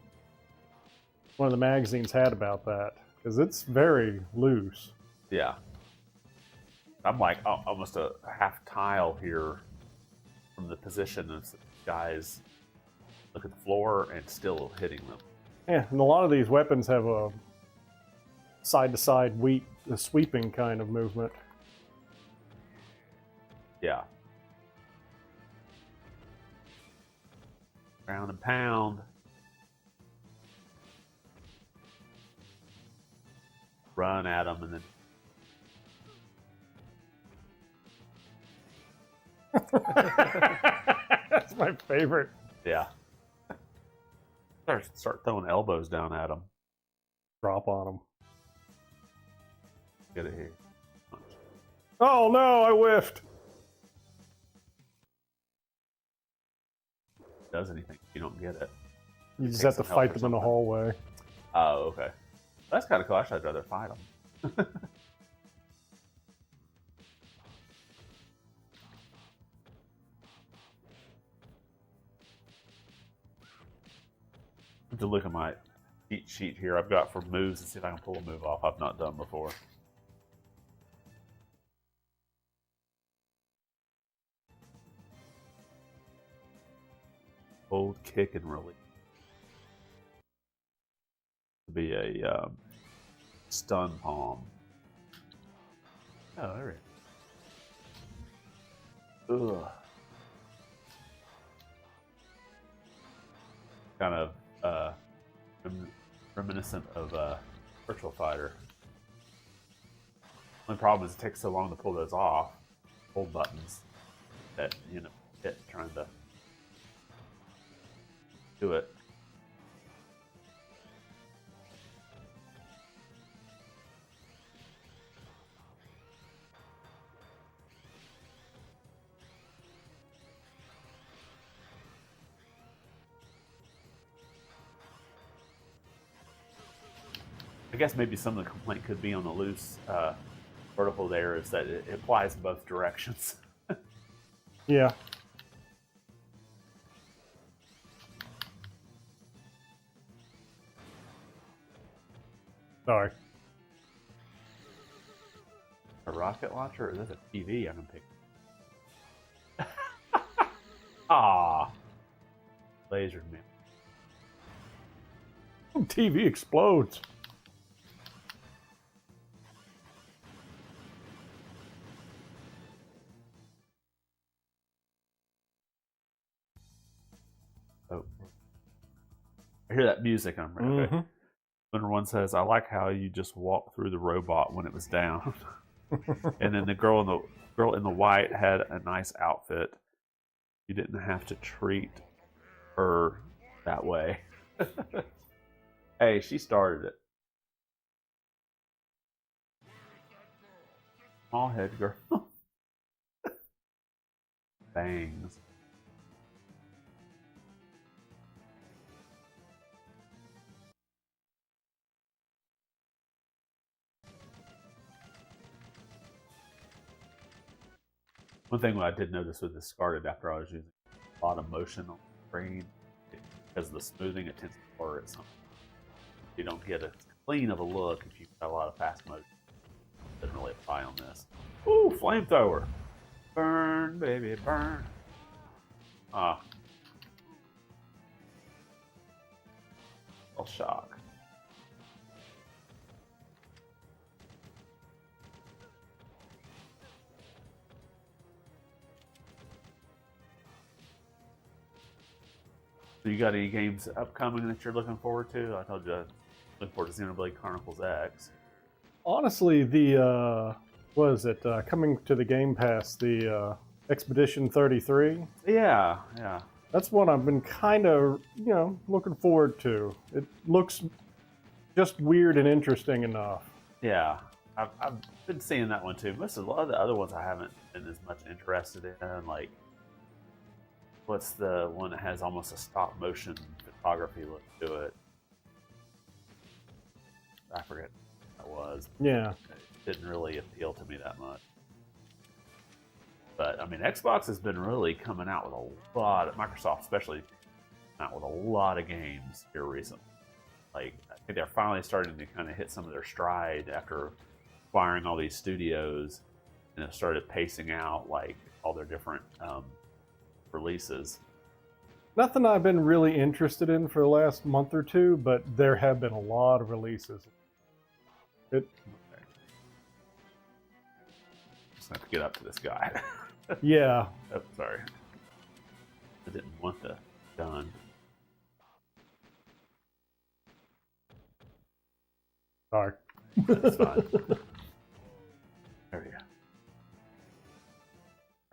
of the magazines had about that, because it's very loose. Yeah. I'm like almost a half tile here from the position as guys look at the floor and still hitting them. Yeah, and a lot of these weapons have a side-to-side sweeping kind of movement. Yeah. Ground and pound. Run at them and then That's my favorite. Yeah. Start throwing elbows down at him. Drop on him. Get it here. Oh no, I whiffed. Does anything? You don't get it. You just have to fight them in the hallway. Oh, okay. That's kind of cool. Actually, I'd rather fight them. To look at my cheat sheet here I've got for moves and see if I can pull a move off I've not done before. Hold, kick, and release. Be a stun palm. Oh, there it is. Ugh. Kind of reminiscent of Virtual Fighter. Only problem is it takes so long to pull those off, hold buttons, that you know, hit trying to do it. I guess maybe some of the complaint could be on the loose vertical there is that it applies in both directions. Yeah. Sorry. A rocket launcher, or is that a TV I can pick? Ah, lasered me. TV explodes. Oh, I hear that music. I'm ready. Okay. Number one says, "I like how you just walked through the robot when it was down." And then the girl in the white had a nice outfit. You didn't have to treat her that way. Hey, she started it. Small head girl. Bangs. One thing I did notice was this started after I was using a lot of motion on the screen. Because of the smoothing, it tends to blur at something. You don't get as clean of a look if you've got a lot of fast motion. It doesn't really apply on this. Ooh, flamethrower. Burn, baby, burn. Ah. Shock. So you got any games upcoming that you're looking forward to? I told you I look forward to Xenoblade Chronicles X. Honestly, the what is it coming to the Game Pass? The Expedition 33. Yeah. That's one I've been kind of looking forward to. It looks just weird and interesting enough. Yeah, I've been seeing that one too. A lot of the other ones I haven't been as much interested in. Like, what's the one that has almost a stop motion photography look to it? I forget what that was. Yeah, it didn't really appeal to me that much. But I mean, Xbox has been really coming out with a lot of Microsoft, especially, out with a lot of games here recently. Like, I think they're finally starting to kind of hit some of their stride after acquiring all these studios, and have started pacing out like all their different releases. nothing I've been really interested in for the last month or two, but there have been a lot of releases. Just have to get up to this guy. Yeah. Oh, sorry. I didn't want the gun. Sorry. That's fine. There we go.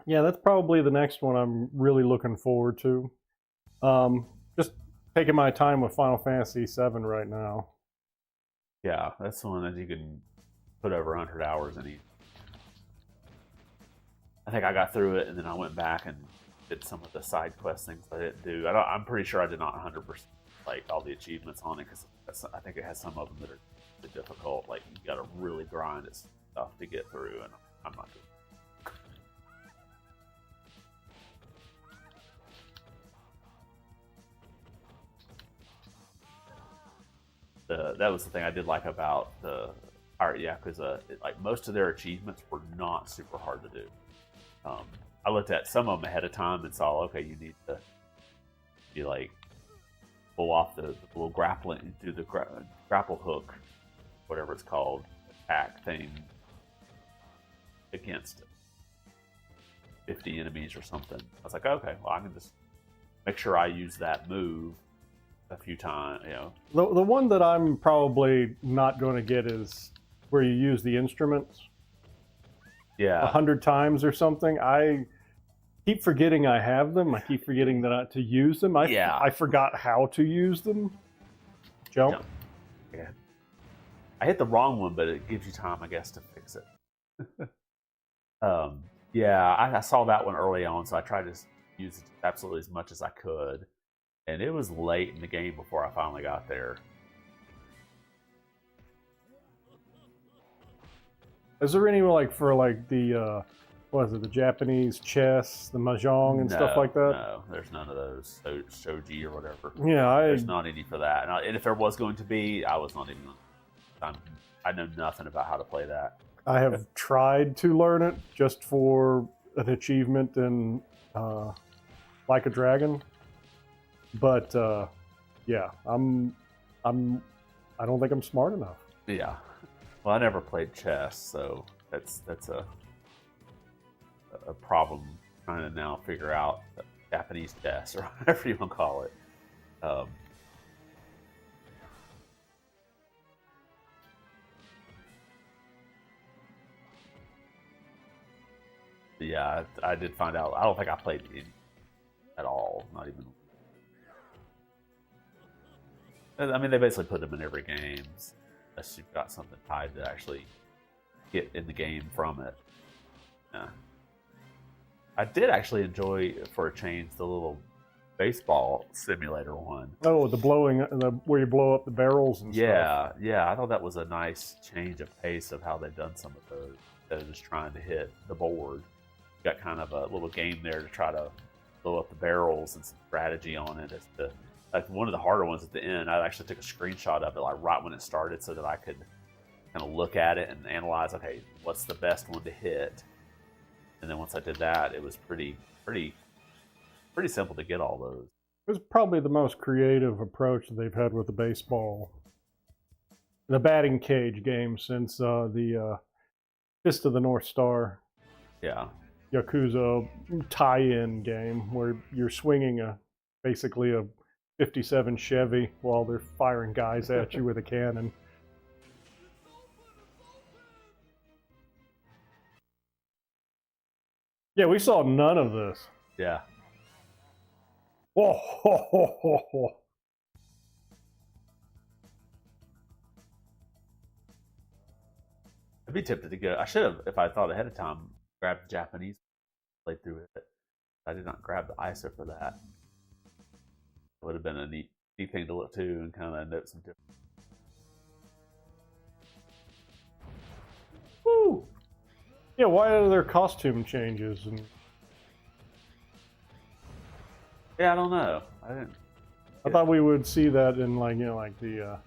Yeah, that's probably the next one I'm really looking forward to. Just taking my time with Final Fantasy VII right now. Yeah, that's the one that you can put over 100 hours in. I think I got through it, and then I went back and did some of the side quest things I didn't do. I'm pretty sure I did not 100% like all the achievements on it, because I think it has some of them that are difficult. Like, you got to really grind at stuff to get through, and I'm not doing it. That was the thing I did like about the Pirate Yakuza. Like, most of their achievements were not super hard to do. I looked at some of them ahead of time and saw, okay, you need to like pull off the little grappling, do the grapple hook, whatever it's called, attack thing against 50 enemies or something. I was like, okay, well, I can just make sure I use that move a few times, you know. The one that I'm probably not going to get is where you use the instruments. Yeah. 100 times or something. I keep forgetting I have them. I keep forgetting that to use them. I forgot how to use them. Jump. Yeah. I hit the wrong one, but it gives you time, I guess, to fix it. Yeah, I saw that one early on, so I tried to use it absolutely as much as I could. And it was late in the game before I finally got there. Is there any like for like the what is it, the Japanese chess, the mahjong and stuff like that? No, there's none of those. Shoji or whatever. Yeah, there's not any for that. And if there was going to be, I was not even. I know nothing about how to play that. I have tried to learn it just for an achievement in Like a Dragon, but yeah, I don't think I'm smart enough. Yeah. Well, I never played chess, so that's a problem trying to now figure out Japanese chess, or whatever you want to call it. Yeah, I did find out. I don't think I played any at all. Not even. I mean, they basically put them in every game, unless you've got something tied to actually get in the game from it. Yeah. I did actually enjoy, for a change, the little baseball simulator one. Oh, where you blow up the barrels and stuff. Yeah. I thought that was a nice change of pace of how they've done some of those. Instead of just trying to hit the board, you got kind of a little game there to try to blow up the barrels and some strategy on it. As to, like, one of the harder ones at the end, I actually took a screenshot of it, like right when it started, so that I could kind of look at it and analyze, okay, what's the best one to hit? And then once I did that, it was pretty simple to get all those. It was probably the most creative approach that they've had with the batting cage game since the Fist of the North Star. Yeah. Yakuza tie-in game where you're swinging basically a 57 Chevy while they're firing guys at you with a cannon. Yeah, we saw none of this. Yeah. Oh, ho, ho, ho, ho. I'd be tempted to go. I should have, if I thought ahead of time, grabbed the Japanese, played through it. I did not grab the ISO for that. It would have been a neat thing to look to and kind of note some different. Woo! Yeah, why are there costume changes? Yeah, I don't know. I thought we would see that in like the.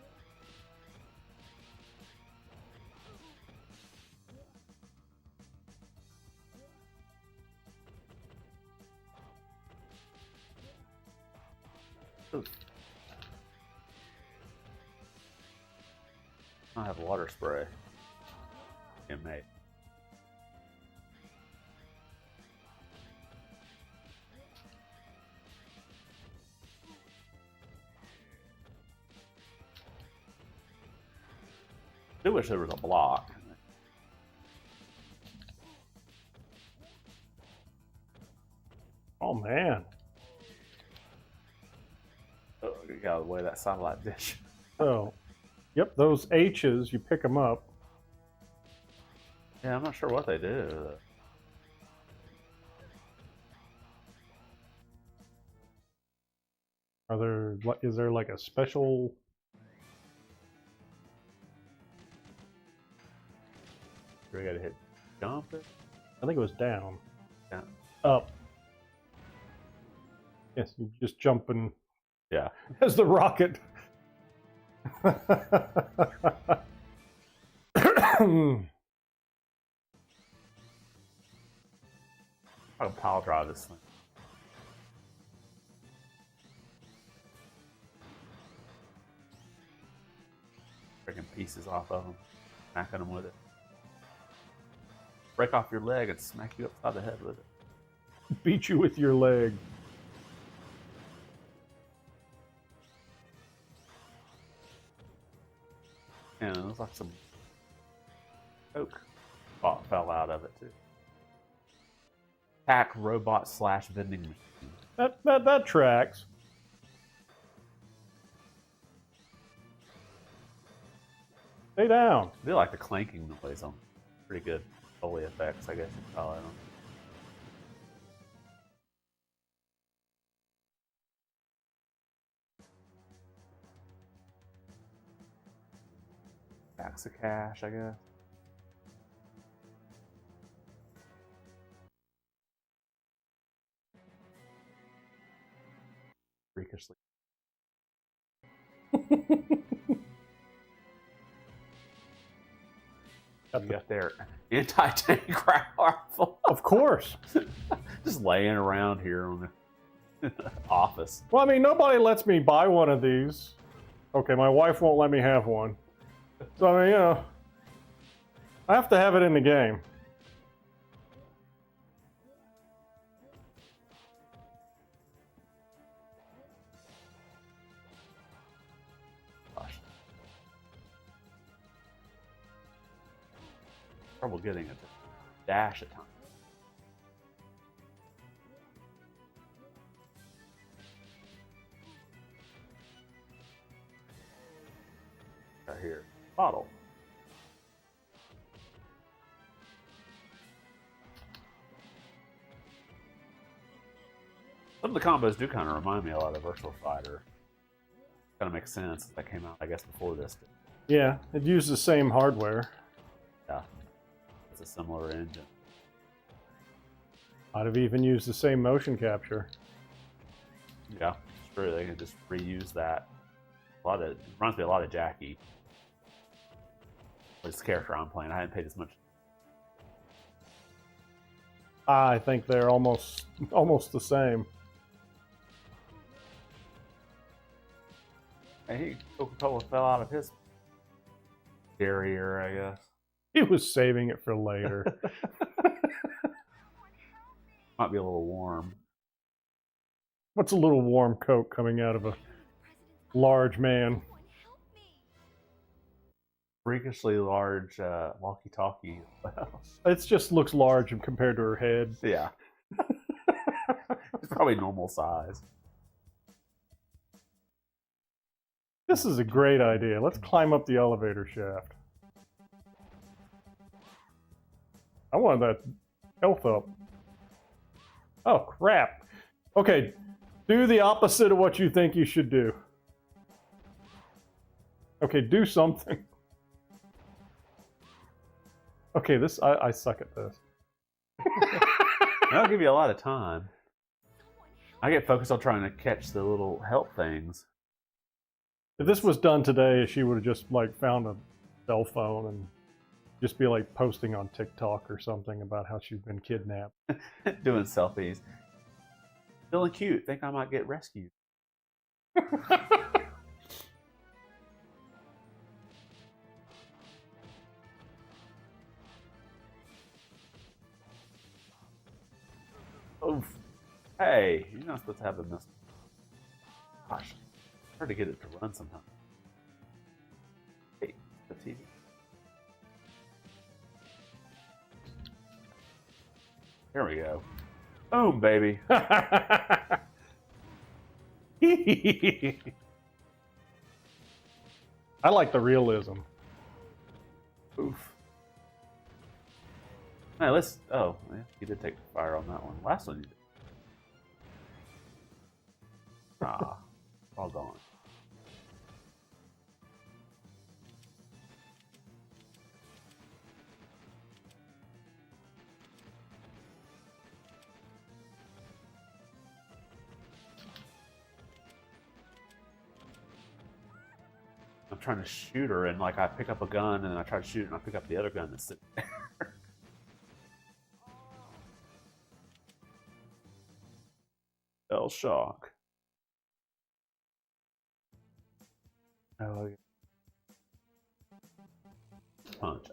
I have water spray. Yeah, mate. I wish there was a block. Oh man. Oh, you got away that satellite dish. Oh, yep. Those H's, you pick them up. Yeah, I'm not sure what they do. Are there? Is there like a special? Do we gotta hit jump? I think it was down. Down. Up. Yes, you just jump and Yeah. as the rocket. I'll pile drive this thing. Breaking pieces off of them, smacking them with it. Break off your leg and smack you upside the head with it. Beat you with your leg. And it looks like some coke fell out of it too. Attack robot / vending machine. That tracks. Stay down. I do like the clanking noise on. Pretty good Foley effects, I guess you call it. Stacks of cash, I guess. Freakishly. You got their anti-tank rifle. Of course. Just laying around here on the office. Well, I mean, nobody lets me buy one of these. Okay, my wife won't let me have one. So, I mean, you know, I have to have it in the game. Trouble getting it to dash at times. Right here, bottle. Some of the combos do kind of remind me a lot of Virtual Fighter. Kind of makes sense. That came out, I guess, before this. Yeah, it used the same hardware. Yeah. A similar engine. I'd have even used the same motion capture. Yeah, it's true. They can just reuse that. It reminds me a lot of Jackie. It's the character I'm playing. I hadn't paid as much. I think they're almost the same. Hey, Coca-Cola fell out of his carrier, I guess. He was saving it for later. Might be a little warm. What's a little warm Coke coming out of a large man? Freakishly large walkie-talkie. It just looks large compared to her head. Yeah. It's probably normal size. This is a great idea. Let's climb up the elevator shaft. I wanted that health up. Oh, crap. Okay, do the opposite of what you think you should do. Okay, do something. Okay, I suck at this. That'll give you a lot of time. I get focused on trying to catch the little help things. If this was done today, she would have just like found a cell phone and just be like posting on TikTok or something about how she's been kidnapped. Doing selfies. Feeling cute. Think I might get rescued. Oof. Hey, you're not supposed to have the missile. Gosh, it's hard to get it to run sometimes. Hey, the TV. There we go. Boom, baby. I like the realism. Oof. Hey, let's. Oh, yeah, he did take fire on that one. Last one you did. Ah, all gone. I'm trying to shoot her, and like I pick up a gun, and then I try to shoot, and I pick up the other gun that's sitting there. L shock. Oh, punch.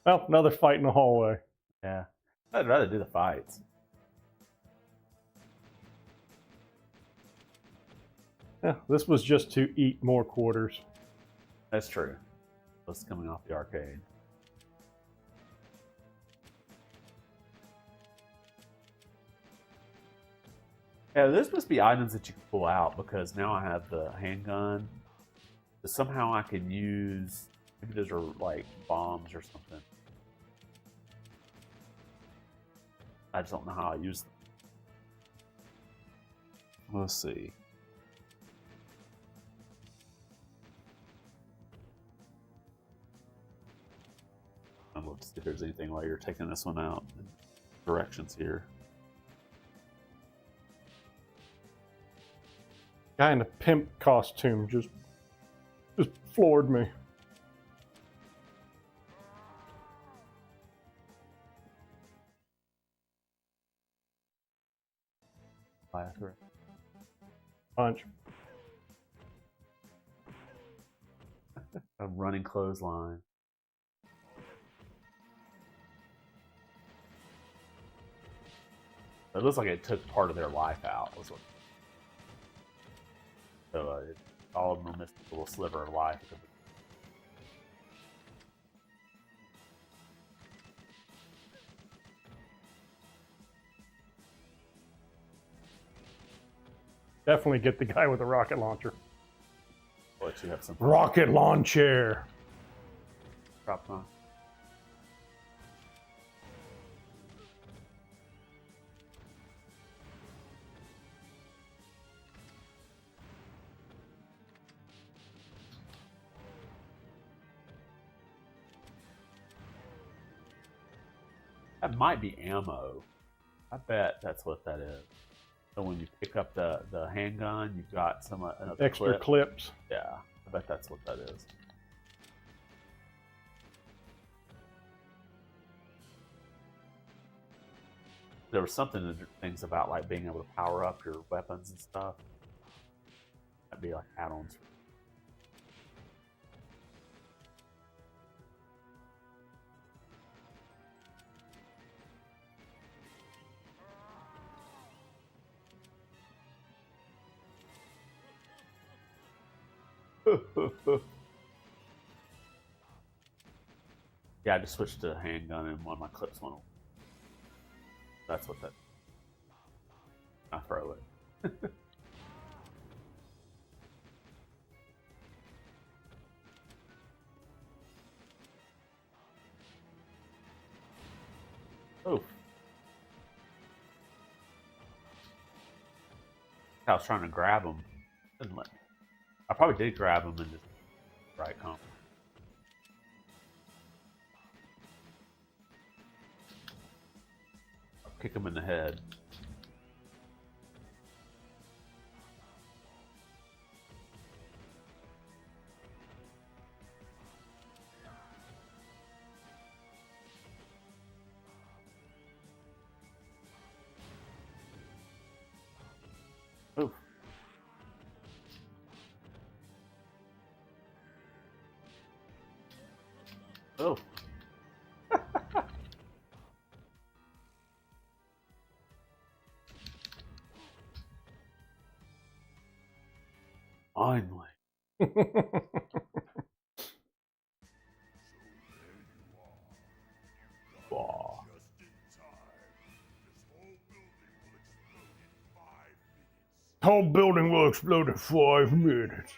Well, another fight in the hallway. Yeah, I'd rather do the fights. Yeah, this was just to eat more quarters. That's true. This is coming off the arcade. Yeah, this must be items that you can pull out because now I have the handgun. So somehow I can use, maybe those are like bombs or something. I just don't know how I use them. Let's see. I'd love to see if there's anything while you're taking this one out. Directions here. Guy in a pimp costume just floored me. Punch. A running clothesline. It looks like it took part of their life out. Was what. So all of them missed a little sliver of life. Definitely get the guy with the rocket launcher. I'll let you have some rocket launcher. Drop on. That might be ammo. I bet that's what that is. So when you pick up the handgun, you've got some extra clips. Yeah, I bet that's what that is. There was things about like being able to power up your weapons and stuff. That'd be like add-ons. Yeah, I just switched to a handgun and one of my clips went. That's what that. I throw it. Oh. I was trying to grab him. Didn't let me. I probably did grab him and just right home. I'll kick him in the head. Oof. Oh. Finally. whole building will explode in 5 minutes.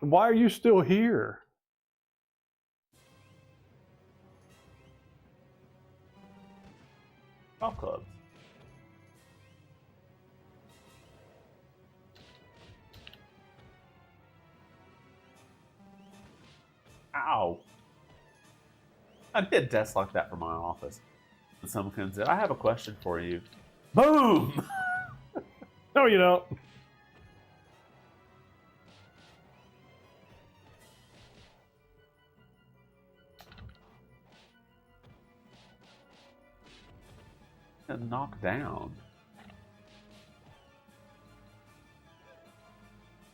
Why are you still here? Golf clubs. Ow. I need a desk like that for my office. And someone comes in, I have a question for you. Boom! No, you don't. And knock down.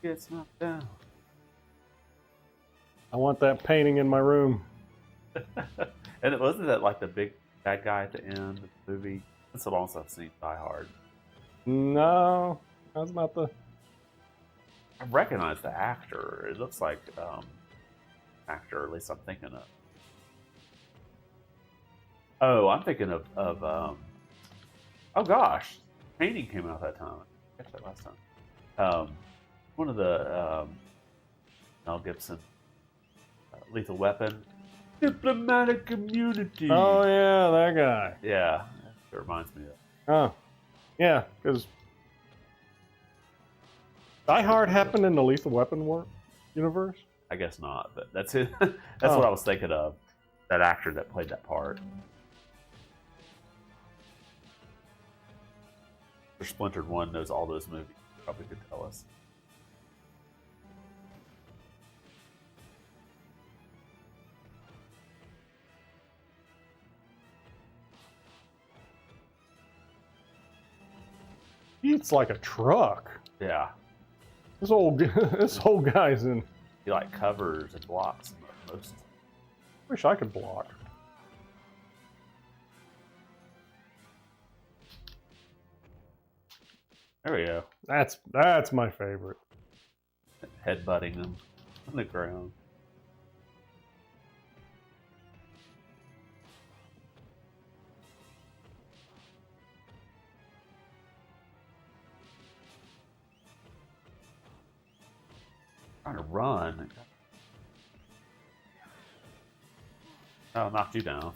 Gets knocked down. I want that painting in my room. And it wasn't that like the big bad guy at the end of the movie. It's a long since I've seen Die Hard. No, that's not the. I recognize the actor. It looks like actor. At least I'm thinking of. Oh, I'm thinking of. Oh gosh, painting came out that time. I catch that last time. One of the Mel Gibson Lethal Weapon. Diplomatic Immunity. Oh yeah, that guy. Yeah, it reminds me of. Oh, yeah, because Die Hard happened in the Lethal Weapon universe. I guess not, but that's it. That's what I was thinking of. That actor that played that part. Splintered One knows all those movies. Probably could tell us. It's like a truck. Yeah. This old guy's in. He like covers and blocks most. Wish I could block. There we go. That's my favorite. Headbutting them on the ground. Trying to run. Oh, knocked you down.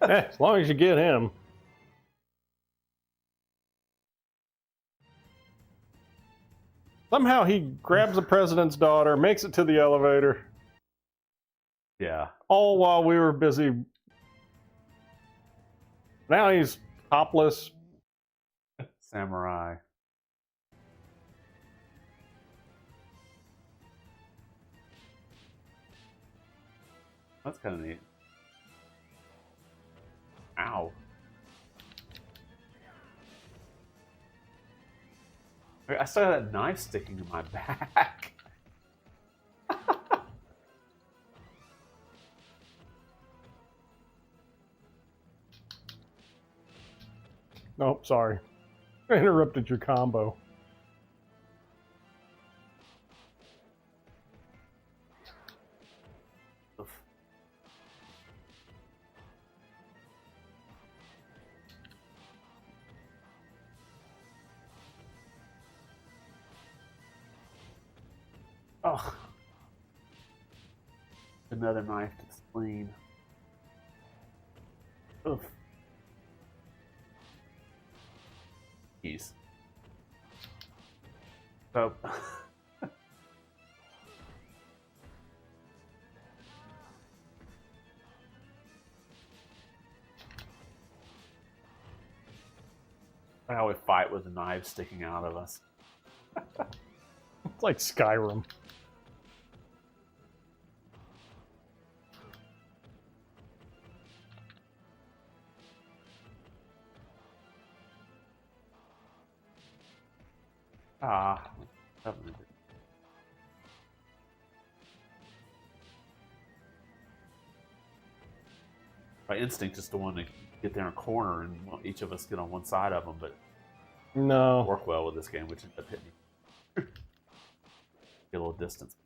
As long as you get him. Somehow he grabs the president's daughter, makes it to the elevator. Yeah. All while we were busy. Now he's topless. Samurai. That's kind of neat. Ow. I still have that knife sticking in my back. Nope, sorry. I interrupted your combo. Oh. Another knife to the spleen. Oof. Jeez. Oh. How we fight with knives sticking out of us. It's like Skyrim. Ah. My instinct is to want to get there in a corner and each of us get on one side of them, but no. Work well with this game, which ended up hitting me. Get a little distance.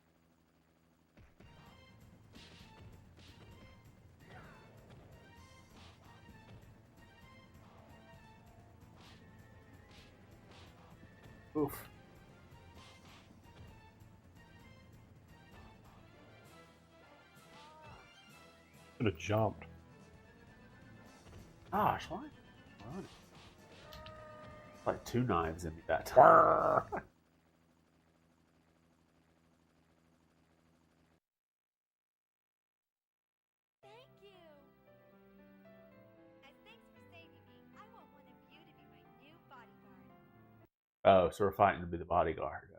Ooh. Oof. Should have jumped. Gosh, why? Like 2 knives in me that time. Oh, so we're fighting to be the bodyguard.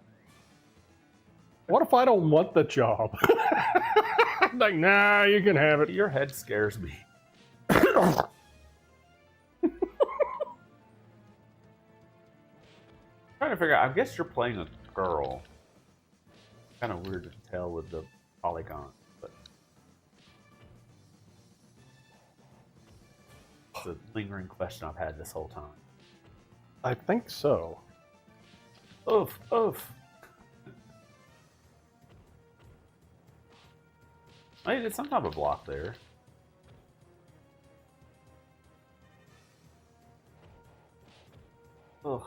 What if I don't want the job? Like, nah, you can have it. Your head scares me. Trying to figure out. I guess you're playing a girl. Kind of weird to tell with the polygon, but it's a lingering question I've had this whole time. I think so. Oof, oof. I did some type of block there. Ugh.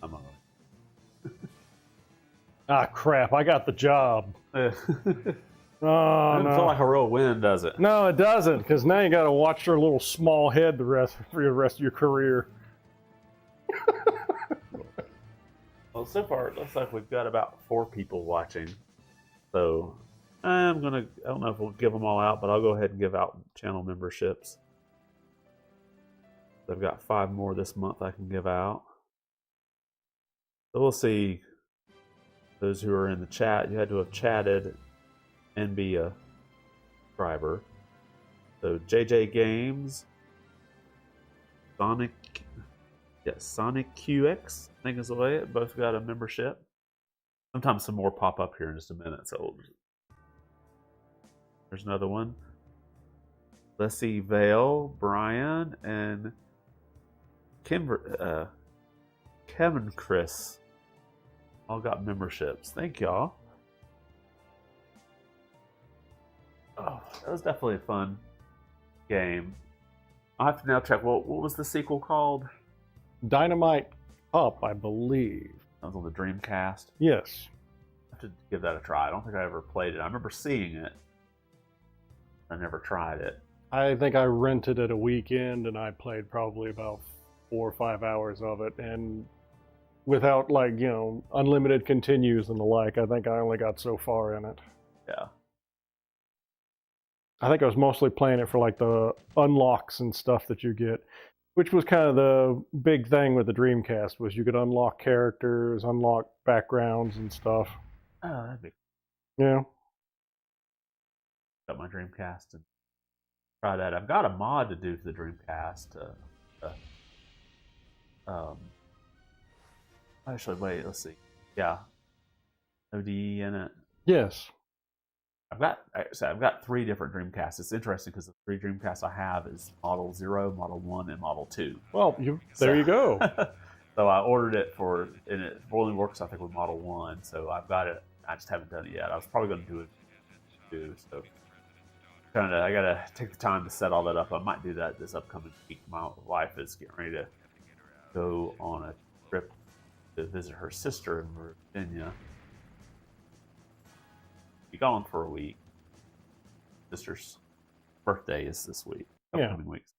I'm on. Ah, crap! I got the job. Oh, Doesn't feel like a real win, does it? No, it doesn't, because now you got to watch your little small head for the rest of your career. Well, so far it looks like we've got about 4 people watching. So I don't know if we'll give them all out, but I'll go ahead and give out channel memberships. I've got 5 more this month I can give out. So we'll see. Those who are in the chat, you had to have chatted and be a subscriber. So JJ Games, Sonic QX, I think is the way it. Both got a membership. Sometimes some more pop up here in just a minute. So there's another one. Let's see, Vale, Brian, and Kevin Kris all got memberships. Thank y'all. Oh, that was definitely a fun game. I have to now check. What was the sequel called? Dynamite Up, I believe. That was on the Dreamcast. Yes. I have to give that a try. I don't think I ever played it. I remember seeing it. I never tried it. I think I rented it a weekend and I played probably about 4 or 5 hours of it, and without, like, you know, unlimited continues and the like, I think I only got so far in it. Yeah. I think I was mostly playing it for like the unlocks and stuff that you get, which was kind of the big thing with the Dreamcast, was you could unlock characters, unlock backgrounds and stuff. Oh, that'd be Yeah. Got my Dreamcast and try that. I've got a mod to do for the Dreamcast. Actually, wait, let's see. Yeah. ODE in it. Yes. I've got 3 different Dreamcasts. It's interesting because the 3 Dreamcasts I have is Model 0, Model 1, and Model 2. Well, there you go. So I ordered it and it only works, I think, with Model 1. So I've got it. I just haven't done it yet. I was probably going to do it too. So I got to take the time to set all that up. I might do that this upcoming week. My wife is getting ready to go on a trip to visit her sister in Virginia. Be gone for a week. Sister's birthday is this week. Upcoming weeks.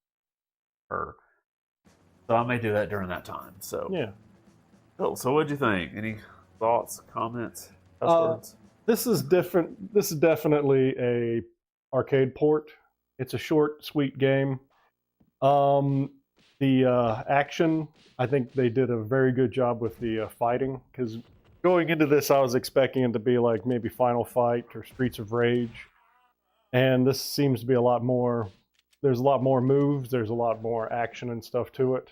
So I may do that during that time. So yeah. Cool. So what'd you think? Any thoughts, comments, cuss words? This is different. This is definitely a arcade port. It's a short, sweet game. The action, I think they did a very good job with the fighting, because going into this, I was expecting it to be like maybe Final Fight or Streets of Rage. And this seems to be a lot more, there's a lot more moves, there's a lot more action and stuff to it.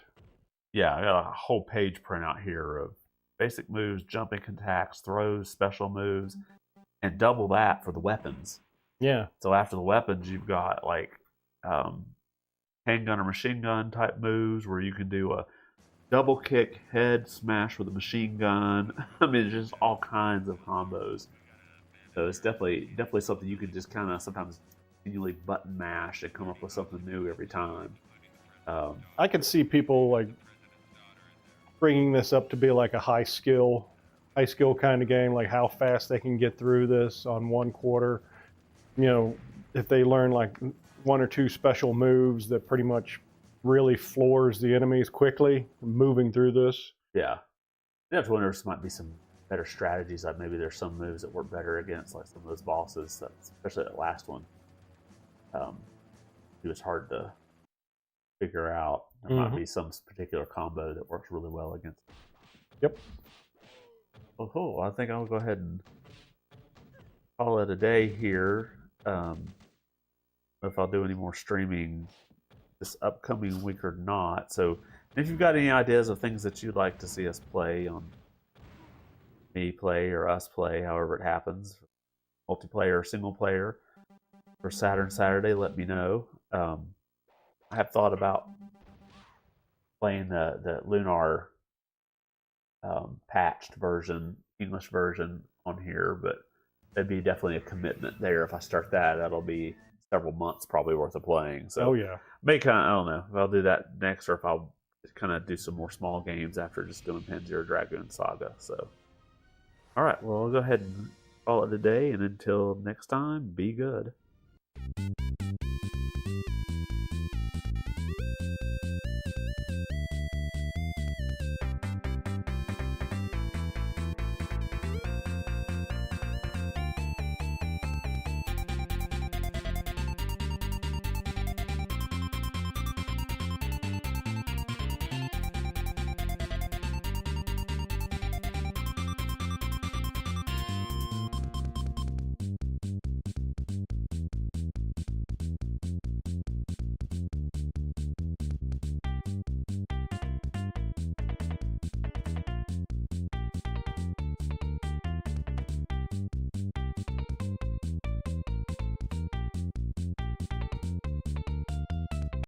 Yeah, I got a whole page printout here of basic moves, jumping attacks, throws, special moves, and double that for the weapons. Yeah. So after the weapons, you've got like handgun or machine gun type moves where you can do a double kick, head smash with a machine gun. I mean, just all kinds of combos. So it's definitely something you can just kind of sometimes continually button mash and come up with something new every time. I could see people like bringing this up to be like a high skill kind of game, like how fast they can get through this on 1/4. You know, if they learn like 1 or 2 special moves that pretty much really floors the enemies quickly, moving through this. Yeah. You have to wonder if there might be some better strategies. Like maybe there's some moves that work better against like some of those bosses, especially that last one. It was hard to figure out. There might be some particular combo that works really well against it. Yep. Well, cool. I think I'll go ahead and call it a day here. If I'll do any more streaming this upcoming week or not. So if you've got any ideas of things that you'd like to see us play on, me play or us play, however it happens, multiplayer or single player for Saturn Saturday, let me know. I have thought about playing the Lunar patched version, English version on here, but that'd be definitely a commitment there. If I start that, that'll be several months probably worth of playing. So I don't know if I'll do that next or if I'll kind of do some more small games after just doing Panzer Dragoon Saga. So all right, well, I'll go ahead and call it a day, and until next time, be good.